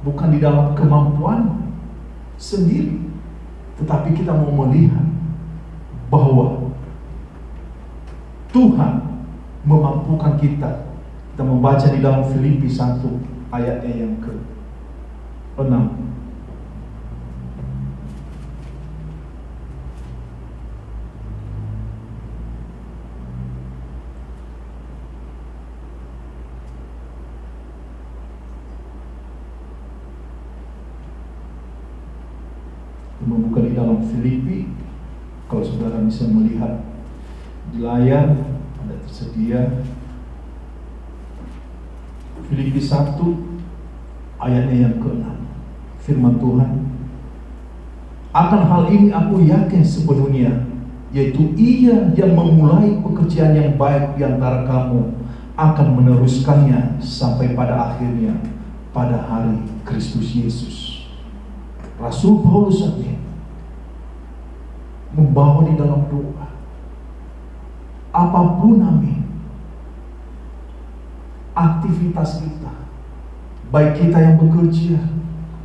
bukan di dalam kemampuan sendiri, tetapi kita mau melihat bahwa Tuhan memampukan kita. Kita membaca di dalam Filipi 1 ayatnya yang ke-6. Membuka di dalam Filipi, kalau saudara bisa melihat di layar ada tersedia Filipi 1 ayatnya yang ke-6. Firman Tuhan, akan hal ini aku yakin sepenuhnya, yaitu Ia yang memulai pekerjaan yang baik di antara kamu akan meneruskannya sampai pada akhirnya pada hari Kristus Yesus. Rasul Paulus membawa di dalam doa, apapun, amin, aktivitas kita, baik kita yang bekerja,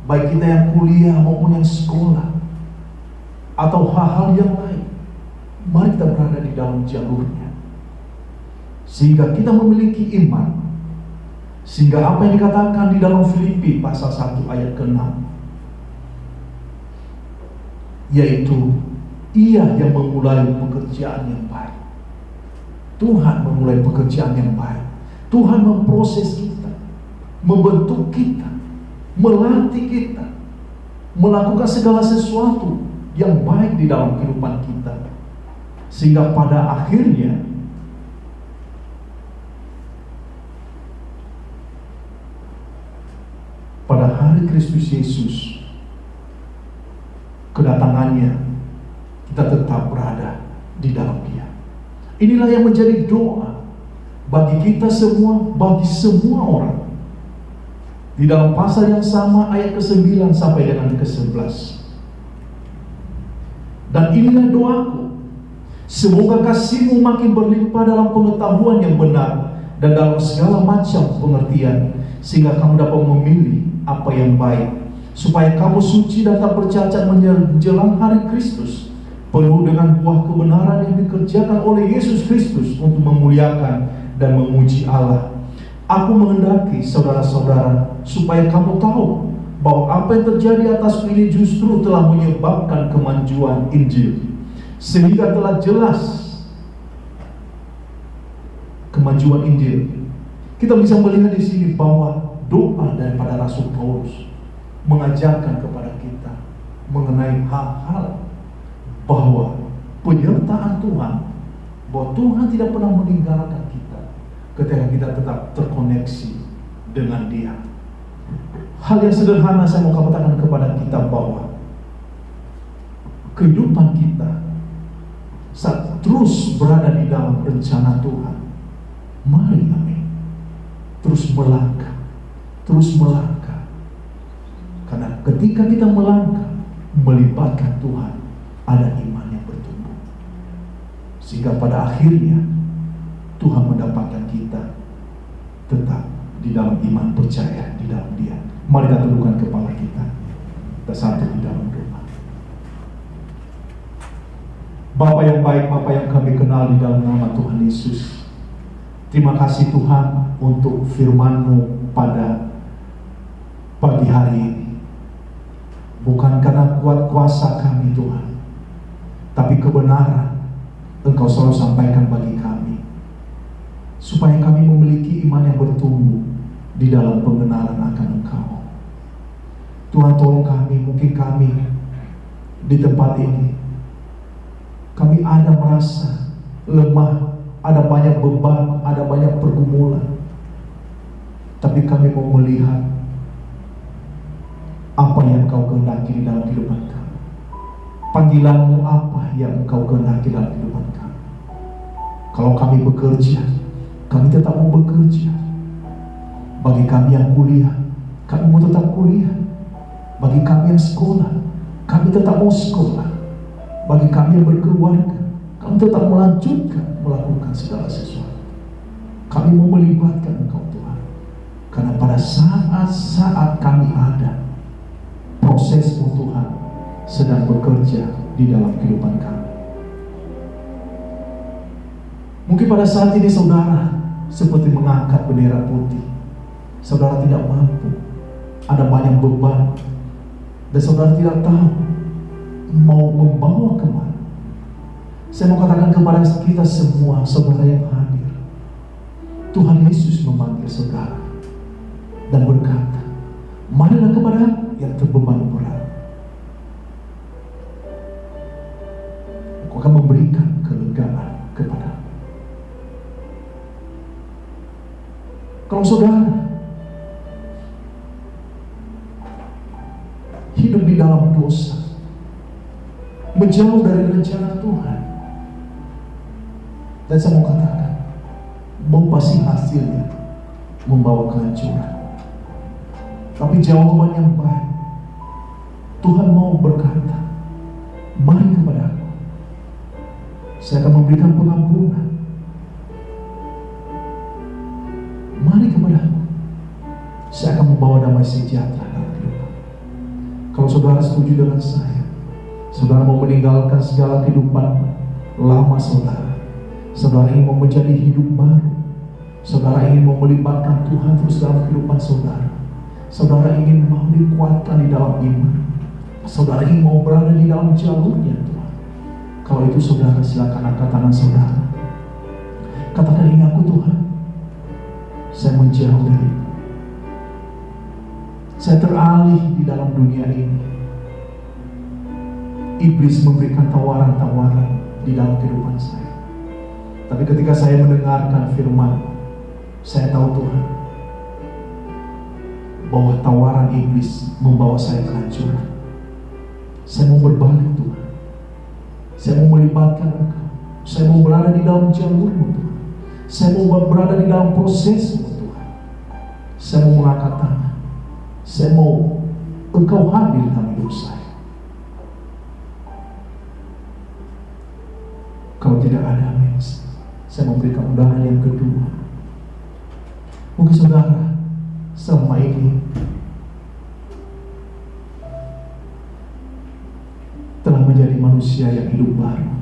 baik kita yang kuliah maupun yang sekolah, atau hal-hal yang lain, mari kita berada di dalam jalurnya, sehingga kita memiliki iman, sehingga apa yang dikatakan di dalam Filipi pasal 1 ayat ke-6, yaitu Ia yang memulai pekerjaan yang baik. Tuhan memulai pekerjaan yang baik. Tuhan memproses kita, membentuk kita, melatih kita, melakukan segala sesuatu yang baik di dalam kehidupan kita, sehingga pada akhirnya pada hari Kristus Yesus kedatangannya, kita tetap berada di dalam Dia. Inilah yang menjadi doa bagi kita semua, bagi semua orang. Di dalam pasal yang sama ayat ke-9 sampai dengan ke-11. Dan inilah doaku, semoga kasih-Mu makin berlimpah dalam pengetahuan yang benar dan dalam segala macam pengertian, sehingga kamu dapat memilih apa yang baik, supaya kamu suci dan tak bercacat menjelang hari Kristus, penuh dengan buah kebenaran yang dikerjakan oleh Yesus Kristus untuk memuliakan dan memuji Allah. Aku menghendaki saudara-saudara supaya kamu tahu bahwa apa yang terjadi atasku ini justru telah menyebabkan kemajuan Injil, sehingga telah jelas kemajuan Injil. Kita bisa melihat di sini bahwa doa daripada Rasul Paulus mengajarkan kepada kita mengenai hal-hal bahwa penyertaan Tuhan, bahwa Tuhan tidak pernah meninggalkan kita ketika kita tetap terkoneksi dengan Dia. Hal yang sederhana saya mau katakan kepada kita bahwa kehidupan kita saat terus berada di dalam rencana Tuhan, mari kami terus melangkah, karena ketika kita melangkah melibatkan Tuhan, ada iman yang bertumbuh, sehingga pada akhirnya Tuhan mendapatkan kita tetap di dalam iman, percaya di dalam Dia. Mari kita tundukkan kepala kita satu di dalam doa. Bapa yang baik, Bapa yang kami kenal di dalam nama Tuhan Yesus, terima kasih Tuhan untuk firman-Mu pada pagi hari ini. Bukan karena kuat kuasa kami Tuhan, tapi kebenaran Engkau selalu sampaikan bagi kami, supaya kami memiliki iman yang bertumbuh di dalam pengenalan akan Engkau. Tuhan, tolong kami, mungkin kami di tempat ini, kami ada merasa lemah, ada banyak beban, ada banyak pergumulan, tapi kami mau melihat apa yang Engkau kehendaki di dalam kehidupan kami. Panggilan-Mu apa yang Engkau kehendaki dalam kehidupan kami. Kalau kami bekerja, kami tetap mau bekerja. Bagi kami yang kuliah, kami mau tetap kuliah. Bagi kami yang sekolah, kami tetap mau sekolah. Bagi kami yang berkeluarga, kami tetap melanjutkan melakukan segala sesuatu. Kami mau melibatkan Engkau Tuhan, karena pada saat-saat kami ada, proses-Mu Tuhan sedang bekerja di dalam kehidupan kami. Mungkin pada saat ini saudara seperti mengangkat bendera putih. Saudara tidak mampu, ada banyak beban, dan saudara tidak tahu mau membawa kemana. Saya mau katakan kepada kita semua, saudara yang hadir, Tuhan Yesus memanggil saudara dan berkata, marilah kepada yang terbeban berat, Aku akan memberikan kelegaan kepadamu. Kalau saudara hidup di dalam dosa, menjauh dari rencana Tuhan, dan saya mau katakan bahwa pasti hasilnya membawa kehancuran. Tapi jawaban yang baik, Tuhan mau berkata, mari kepada Aku, saya akan memberikan pengampunan. Mari kepada Aku, saya akan membawa damai sejahtera dalam kehidupan. Kalau saudara setuju dengan saya, saudara mau meninggalkan segala kehidupan lama saudara. Saudara ingin mau menjadi hidup baru. Saudara ingin mau melibatkan Tuhan terus dalam kehidupan saudara. Saudara ingin mau dikuatkan di dalam iman. Saudara ingin mau berada di dalam jalurnya Tuhan. Kalau itu saudara, silakan angkat tangan saudara. Katakan, ini aku Tuhan. Saya menjauh dari, saya teralih di dalam dunia ini. Iblis memberikan tawaran-tawaran di dalam kehidupan saya. Tapi ketika saya mendengarkan firman, saya tahu Tuhan, bahwa tawaran iblis membawa saya kehancuran. Saya mau berbalik Tuhan. Saya mau melibatkan Engkau. Saya mau berada di dalam jalur-Mu Tuhan. Saya mau berada di dalam proses-Mu Tuhan. Saya mau mengangkat tangan. Saya mau Engkau hadir dalam hidup saya. Kalau tidak ada, saya memberikan undangan yang kedua. Mungkin saudara selama ini telah menjadi manusia yang hidup baru,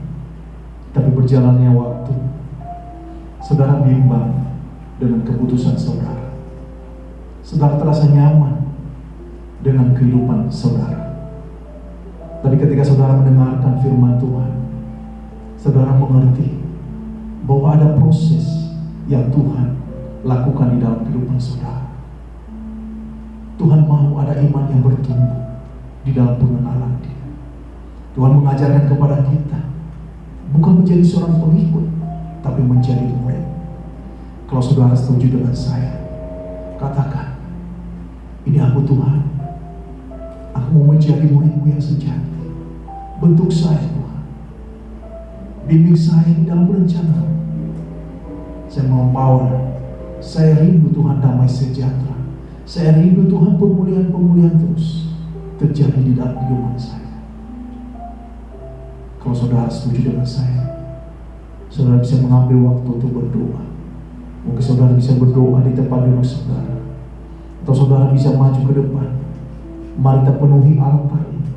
tapi berjalannya waktu, saudara bimbang dengan keputusan saudara. Saudara terasa nyaman dengan kehidupan saudara. Tapi ketika saudara mendengarkan firman Tuhan, saudara mengerti bahwa ada proses yang Tuhan lakukan di dalam kehidupan saudara. Tuhan mau ada iman yang bertumbuh di dalam pengenalan Dia. Tuhan mengajarkan kepada kita bukan menjadi seorang pengikut, tapi menjadi murid. Kalau saudara setuju dengan saya, katakan, ini aku Tuhan. Aku mau menjadi murid-Mu yang sejati. Bentuk saya Tuhan. Bimbing saya di dalam rencana. Saya mau bawa. Saya rindu Tuhan damai sejahtera. Saya rindu Tuhan pemulihan-pemulihan terus terjadi di dalam kehidupan saya. Kalau saudara setuju dengan saya, saudara bisa mengambil waktu untuk berdoa. Mungkin saudara bisa berdoa di tempat duduk saudara, atau saudara bisa maju ke depan. Mari kita penuhi altar ini.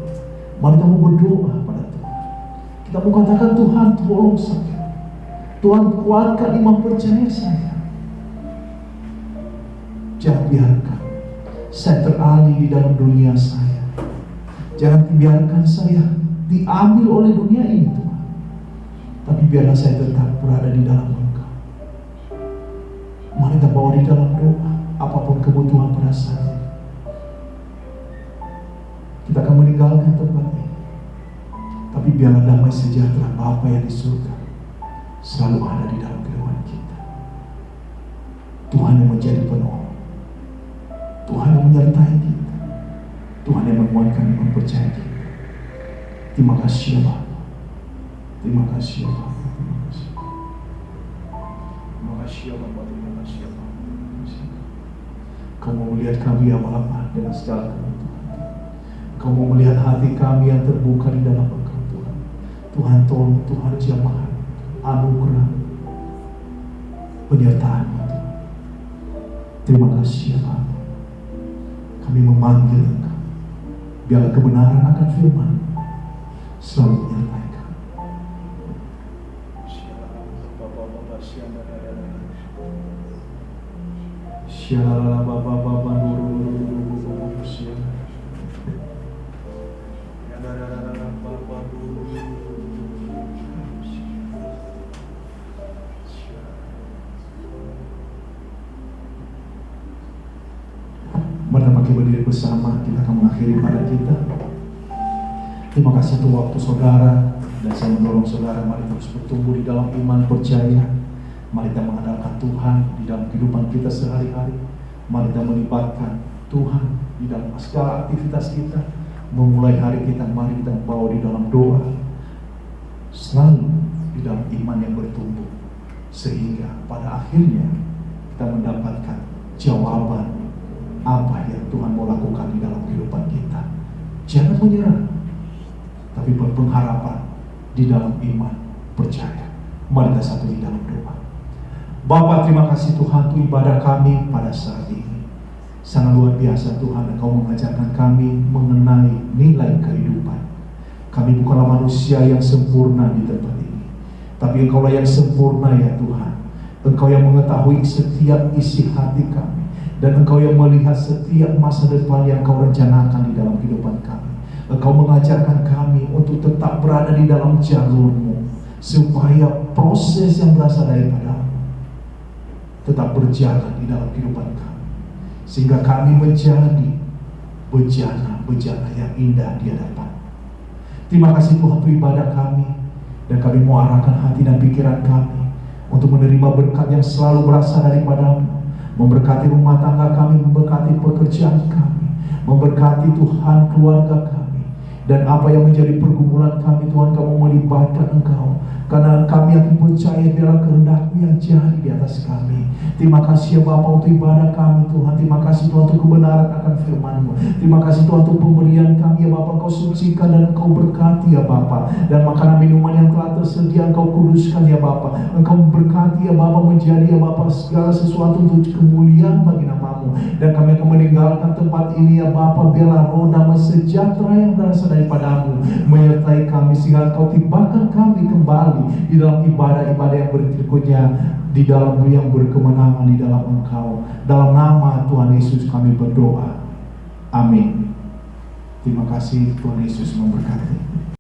Mari kita mau berdoa pada Tuhan. Kita mau katakan, Tuhan tolong saya. Tuhan kuatkan iman percaya saya. Jangan biarkan saya teralih di dalam dunia saya. Jangan biarkan saya diambil oleh dunia ini Tuhan. Tapi biarlah saya tetap berada di dalam Engkau. Mari kita bawa di dalam doa, apapun kebutuhan pada saat ini. Kita akan meninggalkan tempat ini. Tapi biarlah damai sejahtera Bapa yang di surga selalu ada di dalam kehidupan kita. Tuhan yang menjadi penolong, Tuhan yang menyertai kita, Tuhan yang menguatkan iman percaya kita. Terima kasih ya Bapa. Terima kasih ya Bapa. Terima kasih. Terima kasih ya Bapa. Terima kasih ya Bapa. Kau mau melihat kami ya Bapa dengan segala kebutuhan. Kau mau melihat hati kami yang terbuka di dalam Engkau Tuhan. Tuhan tolong, Tuhan jamah, anugerah, penyertaan Tuhan. Terima kasih ya Bapa. Kami memanggil Engkau. Biarlah kebenaran akan firman selalu menyertai kami. Syalala Bapa Bapa nuru syalala. Mari kita berdiri bersama, kita akan mengakhiri pada kita. Terima kasih untuk waktu saudara, dan saya mendorong saudara mari terus bertumbuh di dalam iman percaya. Mari kita mengandalkan Tuhan di dalam kehidupan kita sehari-hari. Mari kita melibatkan Tuhan di dalam segala aktivitas kita. Memulai hari kita, mari kita membawa di dalam doa, selalu di dalam iman yang bertumbuh, sehingga pada akhirnya kita mendapatkan jawaban apa yang Tuhan mau lakukan di dalam kehidupan kita. Jangan menyerah, tapi berpengharapan di dalam iman percaya. Mari kita satu di dalam doa. Bapa, terima kasih Tuhan untuk ibadah kami pada saat ini. Sangat luar biasa Tuhan, Engkau mengajarkan kami mengenai nilai kehidupan. Kami bukanlah manusia yang sempurna di tempat ini, tapi Engkaulah yang sempurna ya Tuhan. Engkau yang mengetahui setiap isi hati kami, dan Engkau yang melihat setiap masa depan yang Engkau rencanakan di dalam kehidupan kami. Engkau mengajarkan kami untuk tetap berada di dalam jalur-Mu, supaya proses yang berasal daripada-Mu tetap berjalan di dalam kehidupan kami, sehingga kami menjadi bejana-bejana yang indah di hadapan. Terima kasih Tuhan untuk ibadah kami, dan kami mau arahkan hati dan pikiran kami untuk menerima berkat yang selalu berasal daripada-Mu, memberkati rumah tangga kami, memberkati pekerjaan kami, memberkati Tuhan keluarga kami, dan apa yang menjadi pergumulan kami Tuhan, Kamu melibatkan Engkau, karena kami akan percaya biarlah kehendak-Mu yang jadi di atas kami. Terima kasih ya Bapa untuk ibadah kami Tuhan. Terima kasih Tuhan untuk kebenaran akan firman-Mu. Terima kasih Tuhan untuk pemberian kami ya Bapa. Engkau sucikan dan Engkau berkati ya Bapa. Dan makanan minuman yang telah tersedia Engkau kuduskan ya Bapa. Engkau berkati ya Bapa, menjadi ya Bapa segala sesuatu untuk kemuliaan bagi nama-Mu. Dan kami akan meninggalkan tempat ini ya Bapa. Biarlah roh damai sejahtera yang berasal daripada-Mu menyertai kami, sehingga Engkau tibakan kami kembali di dalam ibadah-ibadah yang berikutnya, di dalam yang berkemenangan di dalam Engkau. Dalam nama Tuhan Yesus kami berdoa. Amin. Terima kasih, Tuhan Yesus memberkati.